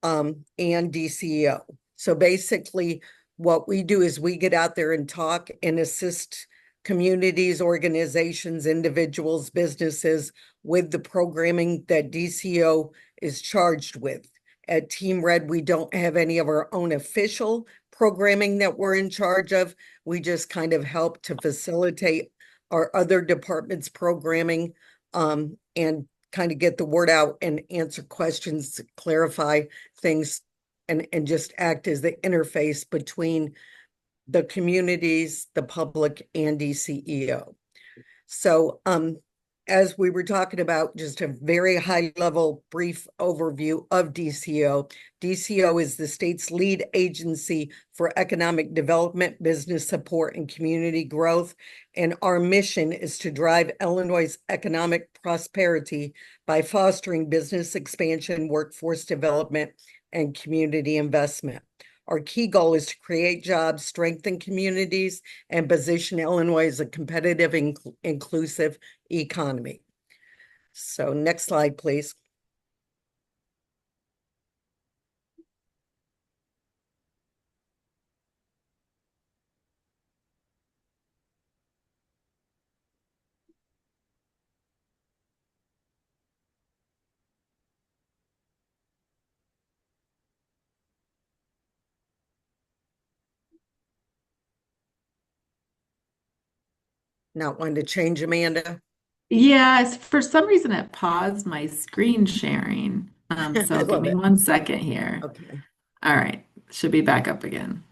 and DCEO. So basically, what we do is we get out there and talk and assist communities, organizations, individuals, businesses with the programming that DCEO is charged with. At Team Red, we don't have any of our own official programming that we're in charge of. We just kind of help to facilitate our other departments' programming and kind of get the word out and answer questions, clarify things, and just act as the interface between the communities, the public, and DCEO. So as we were talking about, just a very high level brief overview of DCEO. DCEO is the state's lead agency for economic development, business support, and community growth. And our mission is to drive Illinois' economic prosperity by fostering business expansion, workforce development, and community investment. Our key goal is to create jobs, strengthen communities, and position Illinois as a competitive, inclusive economy. So next slide, please. Not wanting to change, Amanda? Yes, for some reason it paused my screen sharing. I So give love me it. 1 second here. Okay. All right, should be back up again.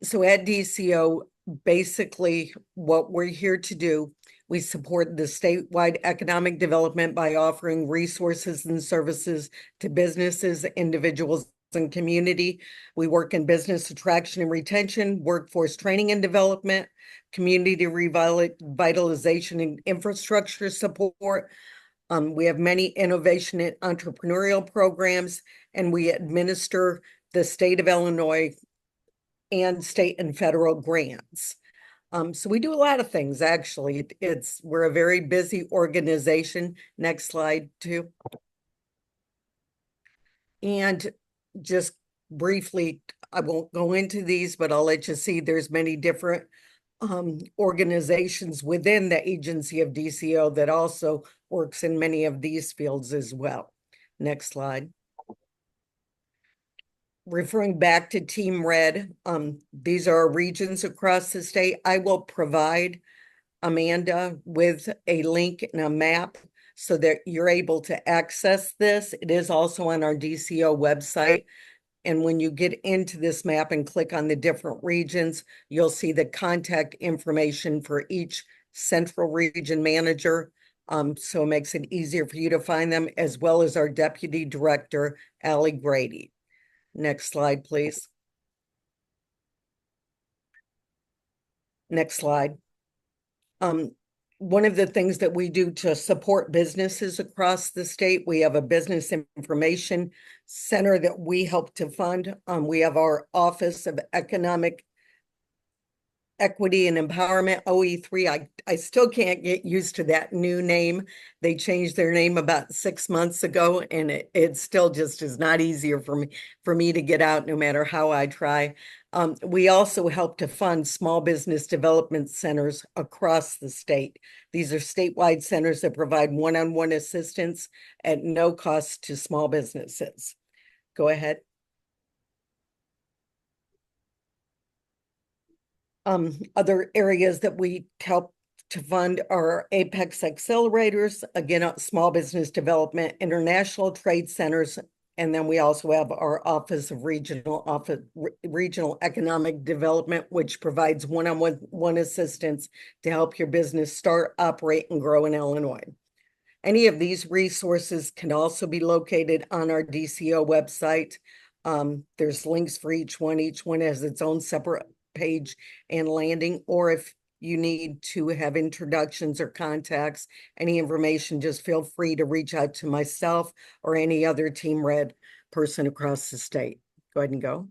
So at DCO, basically what we're here to do, we support the statewide economic development by offering resources and services to businesses, individuals, and community. We work in business attraction and retention, workforce training and development, community revitalization and infrastructure support. We have many innovation and entrepreneurial programs, and we administer the state of Illinois and state and federal grants. So we do a lot of things, actually. We're a very busy organization. Next slide, too. And just briefly, I won't go into these, but I'll let you see there's many different organizations within the agency of DCO that also works in many of these fields as well. Next slide. Referring back to Team Red, these are regions across the state. I will provide Amanda with a link and a map so that you're able to access this. It is also on our DCO website. And when you get into this map and click on the different regions, you'll see the contact information for each central region manager. So it makes it easier for you to find them, as well as our deputy director, Allie Grady. Next slide, please. Next slide. One of the things that we do to support businesses across the state, we have a business information center that we help to fund. We have our Office of Economic Equity and Empowerment, OE3. I still can't get used to that new name. They changed their name about 6 months ago, and it still just is not easier for me to get out no matter how I try. We also help to fund small business development centers across the state. These are statewide centers that provide one-on-one assistance at no cost to small businesses. Go ahead. Other areas that we help to fund are Apex accelerators, again, small business development, international trade centers, and then we also have our Office of Regional Economic Development, which provides one-on-one assistance to help your business start, operate, and grow in Illinois. Any of these resources can also be located on our DCO website. There's links for each one. Each one has its own separate page and landing, or if you need to have introductions or contacts, any information, just feel free to reach out to myself or any other Team Red person across the state. Go ahead and go.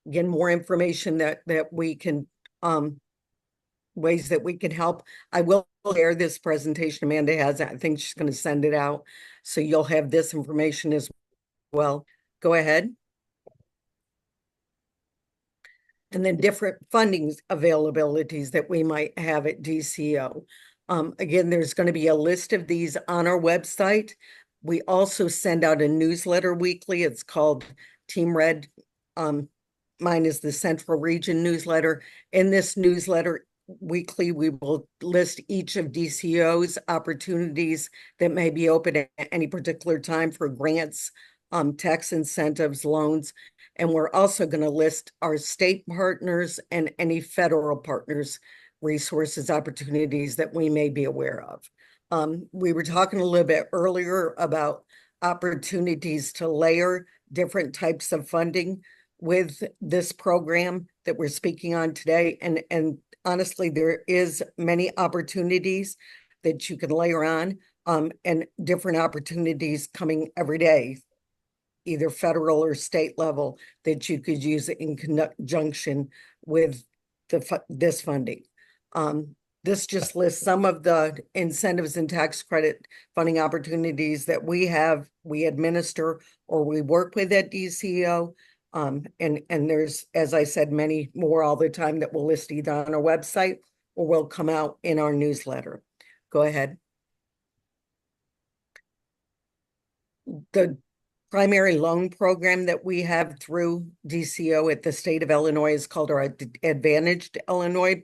again, more information that we can, ways that we can help. I will share this presentation Amanda has. I think she's going to send it out. So you'll have this information as well. Go ahead. And then different funding availabilities that we might have at DCO. Again, there's going to be a list of these on our website. We also send out a newsletter weekly. It's called Team Red. Mine is the Central Region newsletter. In this newsletter weekly, we will list each of DCO's opportunities that may be open at any particular time for grants, tax incentives, loans. And we're also going to list our state partners and any federal partners, resources, opportunities that we may be aware of. We were talking a little bit earlier about opportunities to layer different types of funding with this program that we're speaking on today. And honestly, there is many opportunities that you can layer on, and different opportunities coming every day, either federal or state level, that you could use in conjunction with this funding. This just lists some of the incentives and tax credit funding opportunities that we have, we administer, or we work with at DCO. And there's, as I said, many more all the time that we'll list either on our website or will come out in our newsletter. Go ahead. The primary loan program that we have through DCO at the state of Illinois is called our Advantaged Illinois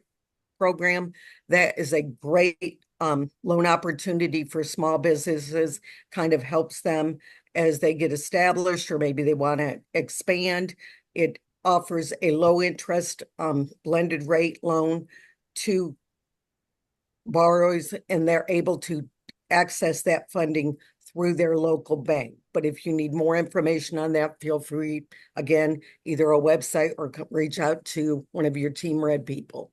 program. That is a great loan opportunity for small businesses, kind of helps them as they get established, or maybe they want to expand. It offers a low interest blended rate loan to borrowers, and they're able to access that funding through their local bank. But if you need more information on that, feel free, again, either a website or reach out to one of your Team Red people.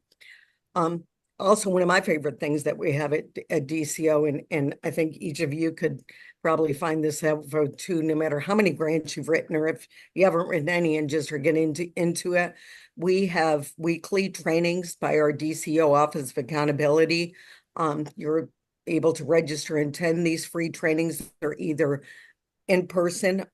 Also, one of my favorite things that we have at DCO, and I think each of you could probably find this helpful too, no matter how many grants you've written, or if you haven't written any and just are getting into it, we have weekly trainings by our DCO Office of Accountability. You're able to register and attend these free trainings. They're either in person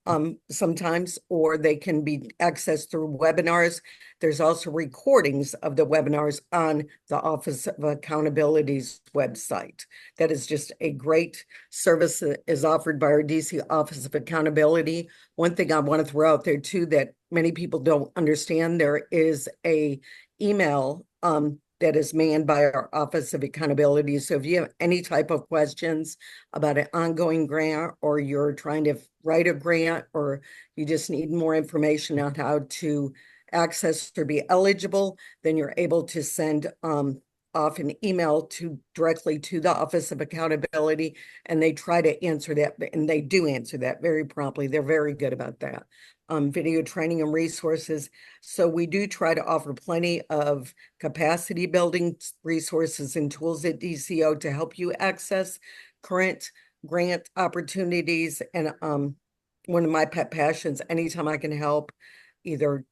sometimes, or they can be accessed through webinars. There's also recordings of the webinars on the Office of Accountability's website. That is just a great service that is offered by our DC Office of Accountability. One thing I want to throw out there too that many people don't understand, there is a email that is manned by our Office of Accountability. So if you have any type of questions about an ongoing grant, or you're trying to write a grant, or you just need more information on how to access or be eligible, then you're able to send off an email directly to the Office of Accountability, and they try to answer that, and they do answer that very promptly. They're very good about that. Video training and resources. So we do try to offer plenty of capacity building resources and tools at DCO to help you access current grant opportunities. And one of my pet passions, anytime I can help, either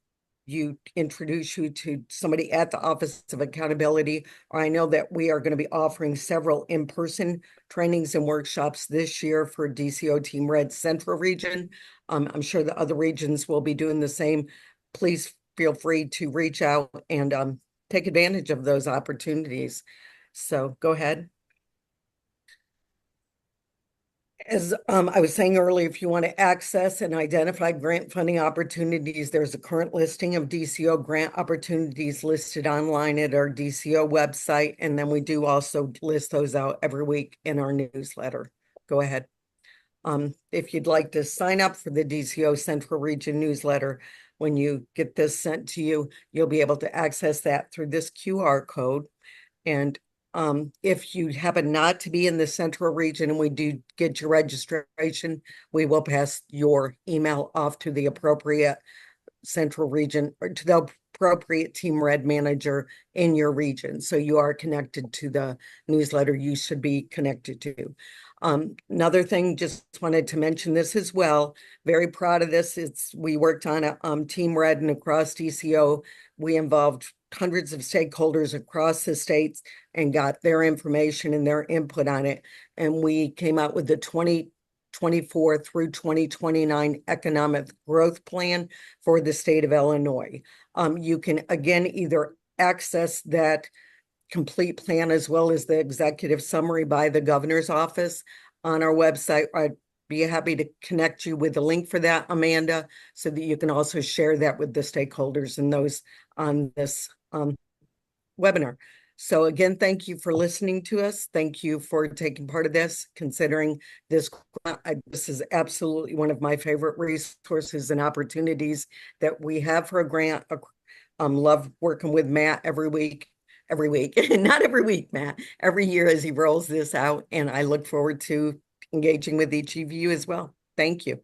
introduce you to somebody at the Office of Accountability, or I know that we are going to be offering several in-person trainings and workshops this year for DCO Team Red Central Region. I'm sure the other regions will be doing the same. Please feel free to reach out and take advantage of those opportunities. So go ahead. As I was saying earlier, if you want to access and identify grant funding opportunities, there's a current listing of DCO grant opportunities listed online at our DCO website. And then we do also list those out every week in our newsletter. Go ahead. If you'd like to sign up for the DCO Central Region newsletter, when you get this sent to you, you'll be able to access that through this QR code. And if you happen not to be in the Central Region and we do get your registration, we will pass your email off to the appropriate Central Region, or to the appropriate Team Red manager in your region. So you are connected to the newsletter you should be connected to. Another thing, just wanted to mention this as well. Very proud of this. We worked on a Team Red, and across DCO, we involved hundreds of stakeholders across the states and got their information and their input on it. And we came out with the 2024 through 2029 economic growth plan for the state of Illinois. You can again either access that complete plan as well as the executive summary by the governor's office on our website. I'd be happy to connect you with a link for that, Amanda, so that you can also share that with the stakeholders and those on this webinar. So again, thank you for listening to us. Thank you for taking part of this, considering this. This is absolutely one of my favorite resources and opportunities that we have for a grant. Love working with Matt every week, not every week, Matt, every year as he rolls this out. And I look forward to engaging with each of you as well. Thank you.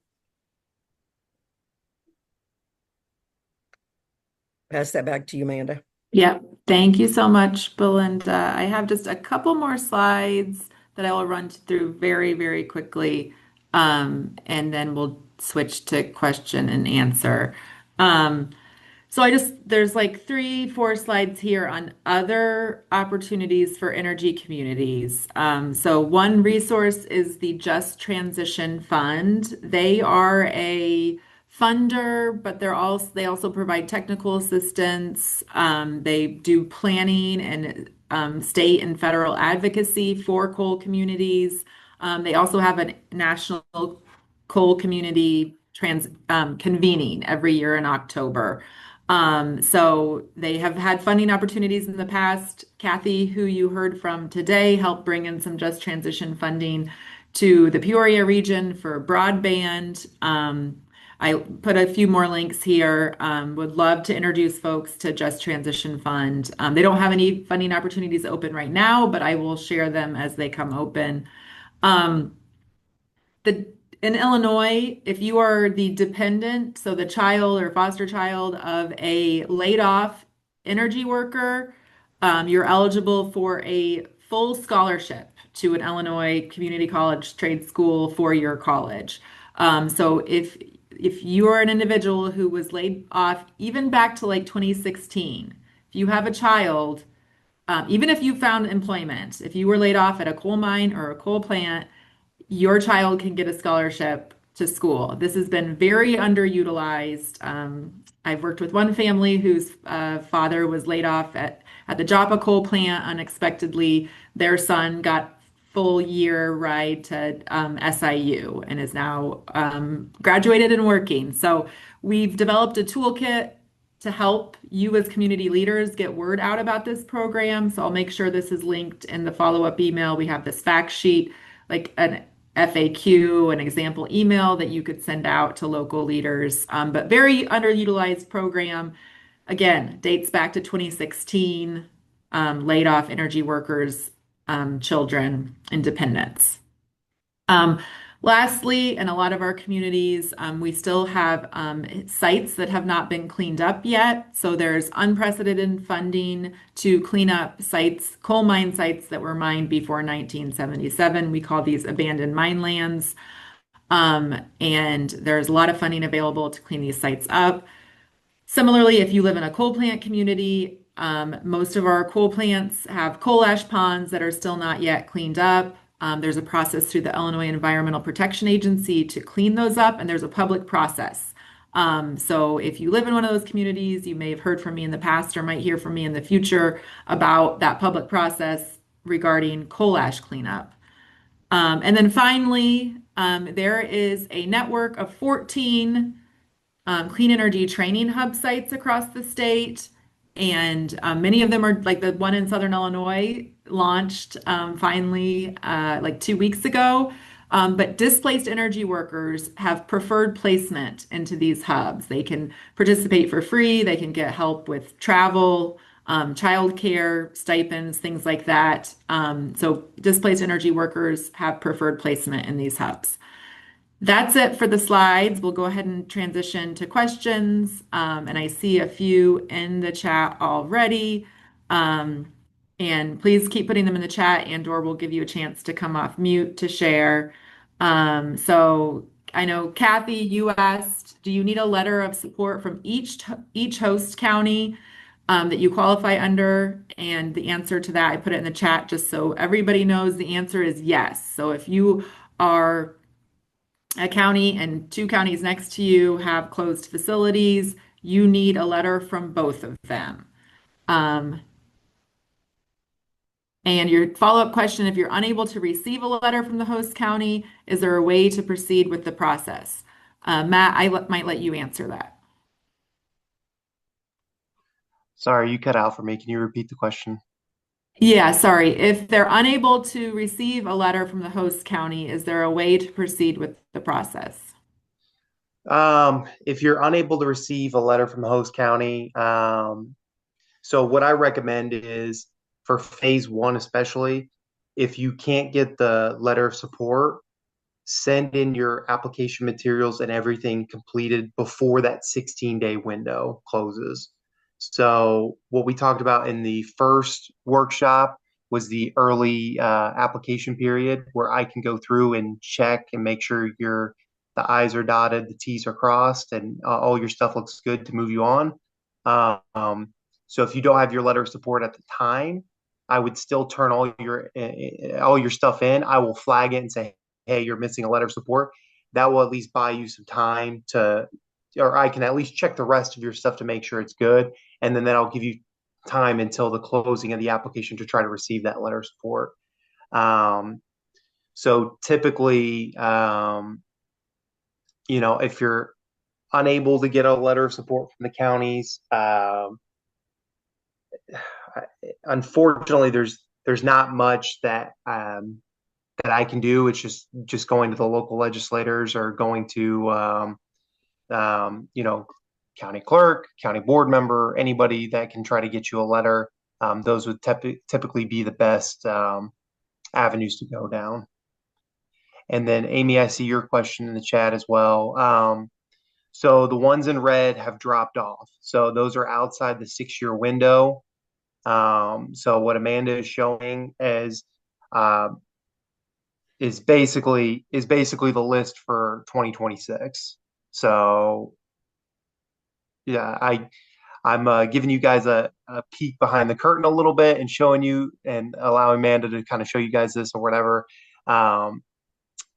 Pass that back to you, Amanda. Yeah, thank you so much, Belinda. I have just a couple more slides that I will run through very, very quickly, and then we'll switch to question and answer. So there's like 3, 4 slides here on other opportunities for energy communities. So one resource is the Just Transition Fund. They are a funder, but they also provide technical assistance. They do planning and state and federal advocacy for coal communities. They also have a national coal community convening every year in October. So they have had funding opportunities in the past. Kathy, who you heard from today, helped bring in some Just Transition funding to the Peoria region for broadband. I put a few more links here. Would love to introduce folks to Just Transition Fund. They don't have any funding opportunities open right now, but I will share them as they come open. In Illinois, if you are the dependent, so the child or foster child of a laid off energy worker, you're eligible for a full scholarship to an Illinois community college trade school for your college. So if you are an individual who was laid off even back to like 2016, if you have a child, even if you found employment, if you were laid off at a coal mine or a coal plant, your child can get a scholarship to school. This has been very underutilized. I've worked with one family whose father was laid off at the Joppa coal plant unexpectedly. Their son got full year ride to SIU and is now graduated and working. So we've developed a toolkit to help you as community leaders get word out about this program. So I'll make sure this is linked in the follow-up email. We have this fact sheet, like an FAQ, an example email that you could send out to local leaders. But very underutilized program. Again, dates back to 2016, laid off energy workers, children, independents. Lastly, in a lot of our communities, we still have sites that have not been cleaned up yet. So there's unprecedented funding to clean up sites, coal mine sites that were mined before 1977. We call these abandoned mine lands. And there's a lot of funding available to clean these sites up. Similarly, if you live in a coal plant community, most of our coal plants have coal ash ponds that are still not yet cleaned up. There's a process through the Illinois Environmental Protection Agency to clean those up, and there's a public process. So if you live in one of those communities, you may have heard from me in the past or might hear from me in the future about that public process regarding coal ash cleanup. And then finally, there is a network of 14 clean energy training hub sites across the state. And many of them are like the one in Southern Illinois launched finally like 2 weeks ago. But displaced energy workers have preferred placement into these hubs. They can participate for free. They can get help with travel, childcare, stipends, things like that. So displaced energy workers have preferred placement in these hubs. That's it for the slides. We'll go ahead and transition to questions. And I see a few in the chat already. And And please keep putting them in the chat, and or we'll give you a chance to come off mute to share. So I know Kathy, you asked, do you need a letter of support from each host county that you qualify under? And the answer to that, I put it in the chat just so everybody knows the answer is yes. So if you are a county and two counties next to you have closed facilities, you need a letter from both of them. And your follow-up question, if you're unable to receive a letter from the host county, is there a way to proceed with the process? Matt, might let you answer that. Sorry, you cut out for me. Can you repeat the question? Yeah, sorry. If they're unable to receive a letter from the host county, is there a way to proceed with the process? If you're unable to receive a letter from the host county, so what I recommend is for phase one, especially, if you can't get the letter of support, send in your application materials and everything completed before that 16-day window closes. So what we talked about in the first workshop was the early application period where I can go through and check and make sure the I's are dotted, the T's are crossed, and all your stuff looks good to move you on. So if you don't have your letter of support at the time, I would still turn all your stuff in. I will flag it and say, hey, you're missing a letter of support. That will at least buy you some time or I can at least check the rest of your stuff to make sure it's good. And then that'll give you time until the closing of the application to try to receive that letter of support. So typically, if you're unable to get a letter of support from the counties, unfortunately, there's not much that I can do. It's just going to the local legislators or going to county clerk, county board member, anybody that can try to get you a letter. Those would typically be the best avenues to go down. And then Amy, I see your question in the chat as well. So the ones in red have dropped off. So those are outside the 6-year window. So what Amanda is showing is basically the list for 2026. So yeah, I'm giving you guys a peek behind the curtain a little bit and showing you and allowing Amanda to kind of show you guys this or whatever.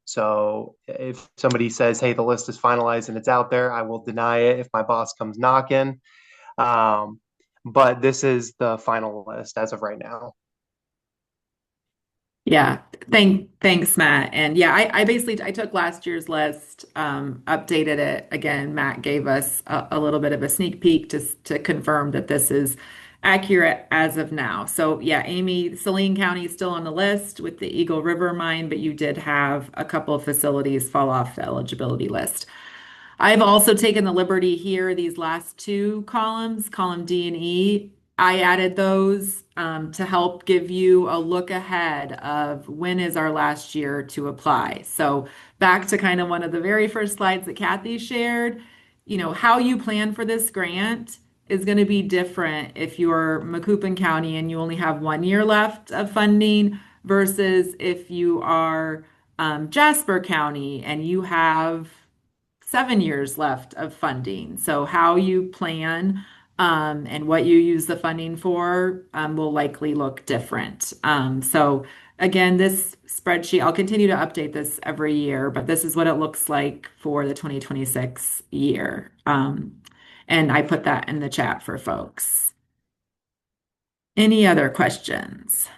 So if somebody says, hey, the list is finalized and it's out there, I will deny it if my boss comes knocking. But this is the final list as of right now. Yeah, thanks, Matt. And yeah, I took last year's list, updated it again. Matt gave us a little bit of a sneak peek to confirm that this is accurate as of now. So yeah, Amy, Saline County is still on the list with the Eagle River mine, but you did have a couple of facilities fall off the eligibility list. I've also taken the liberty here, these last two columns, column D and E. I added those to help give you a look ahead of when is our last year to apply. So back to kind of one of the very first slides that Kathy shared, how you plan for this grant is going to be different if you're Macoupin County and you only have 1 year left of funding versus if you are Jasper County and you have 7 years left of funding. So how you plan and what you use the funding for will likely look different. So again, this spreadsheet, I'll continue to update this every year, but this is what it looks like for the 2026 year. And I put that in the chat for folks. Any other questions?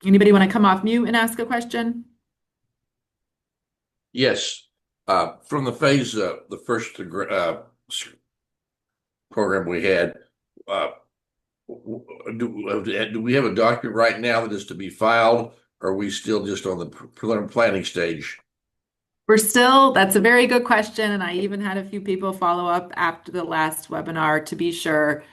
Anybody want to come off mute and ask a question? Yes. From the phase, the first program we had, do we have a document right now that is to be filed, or are we still just on the preliminary planning stage? That's a very good question. And I even had a few people follow up after the last webinar to be sure.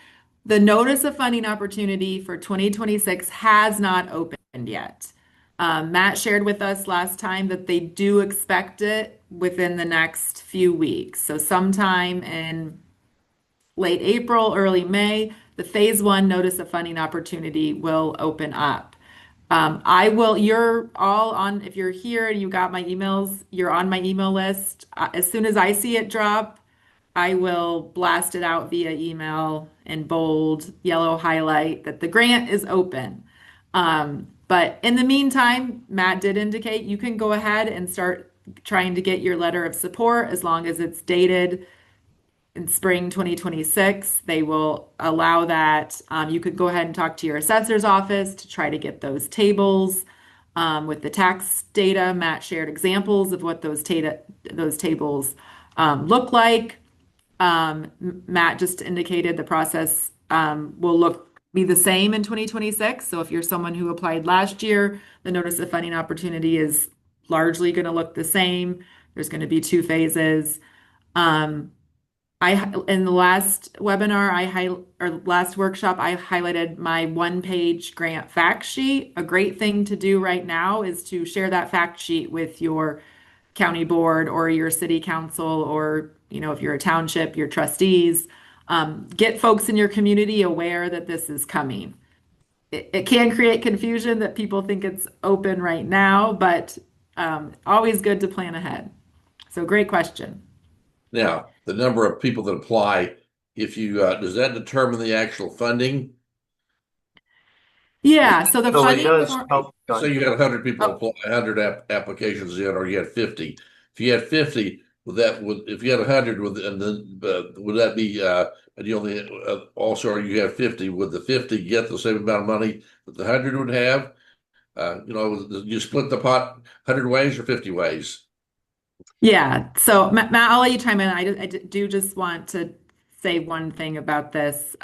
The notice of funding opportunity for 2026 has not opened yet. Matt shared with us last time that they do expect it within the next few weeks. So sometime in late April, early May, the phase one notice of funding opportunity will open up. You're all on, if you're here and you got my emails, you're on my email list. As soon as I see it drop, I will blast it out via email in bold, yellow highlight that the grant is open. But in the meantime, Matt did indicate you can go ahead and start trying to get your letter of support as long as it's dated in spring 2026. They will allow that. You could go ahead and talk to your assessor's office to try to get those tables with the tax data. Matt shared examples of what those tables look like. Matt just indicated the process will be the same in 2026. So if you're someone who applied last year, the notice of funding opportunity is largely going to look the same. There's going to be two phases. In the last webinar, or last workshop, I highlighted my one-page grant fact sheet. A great thing to do right now is to share that fact sheet with your county board or your city council, or if you're a township, your trustees. Get folks in your community aware that this is coming. It can create confusion that people think it's open right now, but always good to plan ahead. So great question. Now, the number of people that apply, if you does that determine the actual funding? Yeah, so the So it funding does. for, Oh, go So ahead. you got 100 people Oh. apply, 100 applications in, or you had 50. If you had 50, if you had 100, and then would that be and you only also, or you have 50, would the 50 get the same amount of money that the 100 would have? You split the pot 100 ways or 50 ways? yeah. So Matt, I'll let you chime in. I do just want to say one thing about this.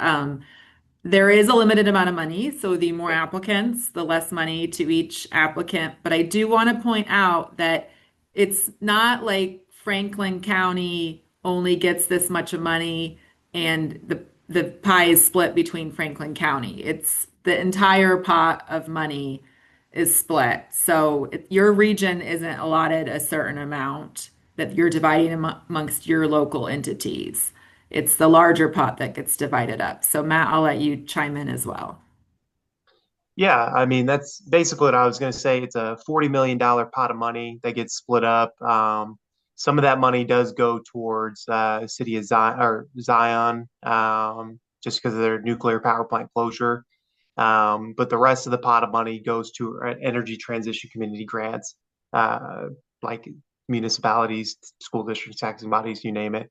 There is a limited amount of money, so the more applicants, the less money to each applicant. But I do want to point out that it's not like Franklin County only gets this much of money and the pie is split between Franklin County. It's the entire pot of money is split. So your region isn't allotted a certain amount that you're dividing amongst your local entities. It's the larger pot that gets divided up. So Matt, I'll let you chime in as well. Yeah, I mean, that's basically what I was going to say. It's a $40 million pot of money that gets split up. Some of that money does go towards city of Zion, just because of their nuclear power plant closure. But the rest of the pot of money goes to energy transition community grants, like municipalities, school districts, taxing bodies, you name it.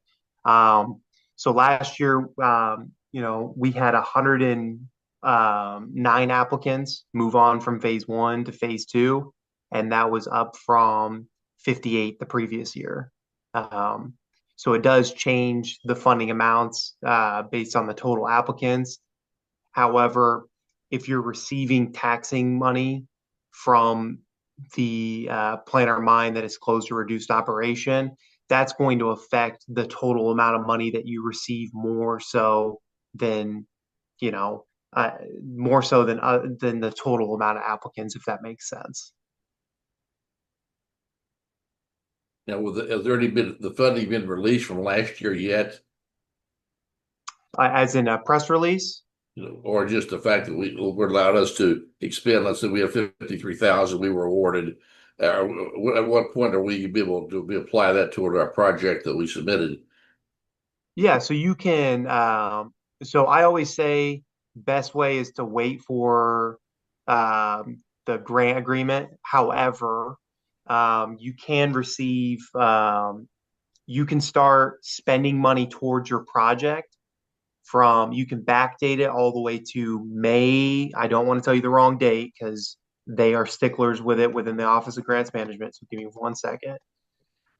So last year, we had 109 applicants move on from phase one to phase two, and that was up from 58 the previous year. So it does change the funding amounts based on the total applicants. However, if you're receiving taxing money from the plant or mine that is closed or reduced operation, that's going to affect the total amount of money that you receive more so than, you know, more so than the total amount of applicants, if that makes sense. Now, has there any been the funding been released from last year yet? As in a press release? Or just the fact that we're allowed us to expend. Let's say we have 53,000 we were awarded. At what point are we be able to apply that toward our project that we submitted? Yeah, so you can. So I always say best way is to wait for the grant agreement. However, you can receive. You can start spending money towards your project you can backdate it all the way to May. I don't want to tell you the wrong date because they are sticklers with it within the Office of Grants Management. So give me 1 second.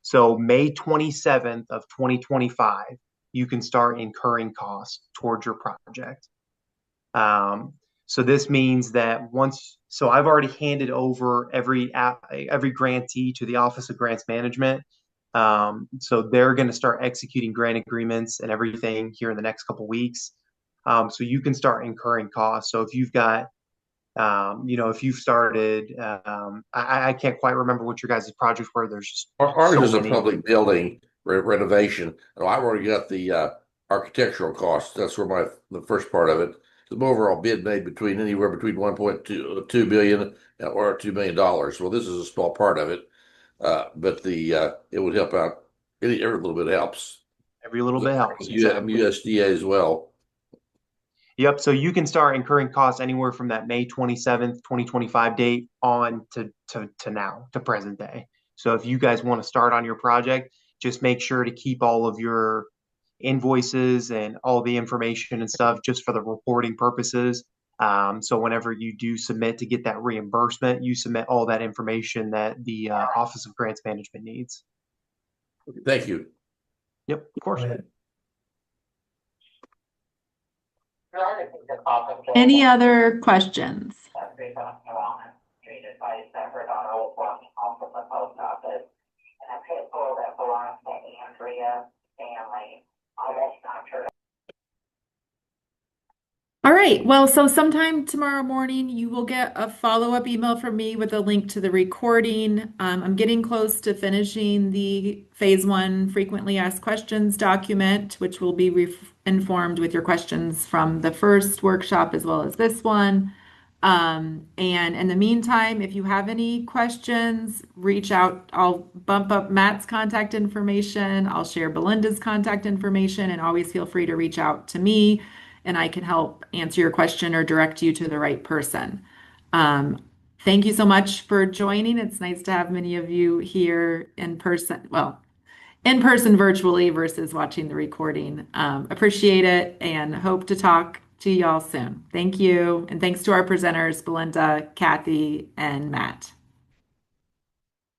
So May 27th of 2025, you can start incurring costs towards your project. So this means that so I've already handed over every grantee to the Office of Grants Management. So they're going to start executing grant agreements and everything here in the next couple of weeks. So you can start incurring costs. So if you've got, if you've started, I can't quite remember what your guys' projects were. There's just Ours so is a many. public building renovation. I've already got the architectural costs. That's where the first part of it. The overall bid made between anywhere between 1.2 billion or $2 million. Well, this is a small part of it, but it would help out. Every little bit helps. Every little bit helps. Exactly. USDA as well. Yep. So you can start incurring costs anywhere from that May 27th, 2025 date on to now, to present day. So if you guys want to start on your project, just make sure to keep all of your invoices and all the information and stuff just for the reporting purposes. So whenever you do submit to get that reimbursement, you submit all that information that the Office of Grants Management needs. Thank you. Yep, of course. Any other questions? All right, well, so sometime tomorrow morning, you will get a follow-up email from me with a link to the recording. I'm getting close to finishing the phase one frequently asked questions document, which will be informed with your questions from the first workshop as well as this one. And in the meantime, if you have any questions, reach out. I'll bump up Matt's contact information. I'll share Belinda's contact information, and always feel free to reach out to me and I can help answer your question or direct you to the right person. Thank you so much for joining. It's nice to have many of you here in person. Well, in person virtually versus watching the recording. Appreciate it and hope to talk to y'all soon. Thank you. And thanks to our presenters, Belinda, Kathy, and Matt.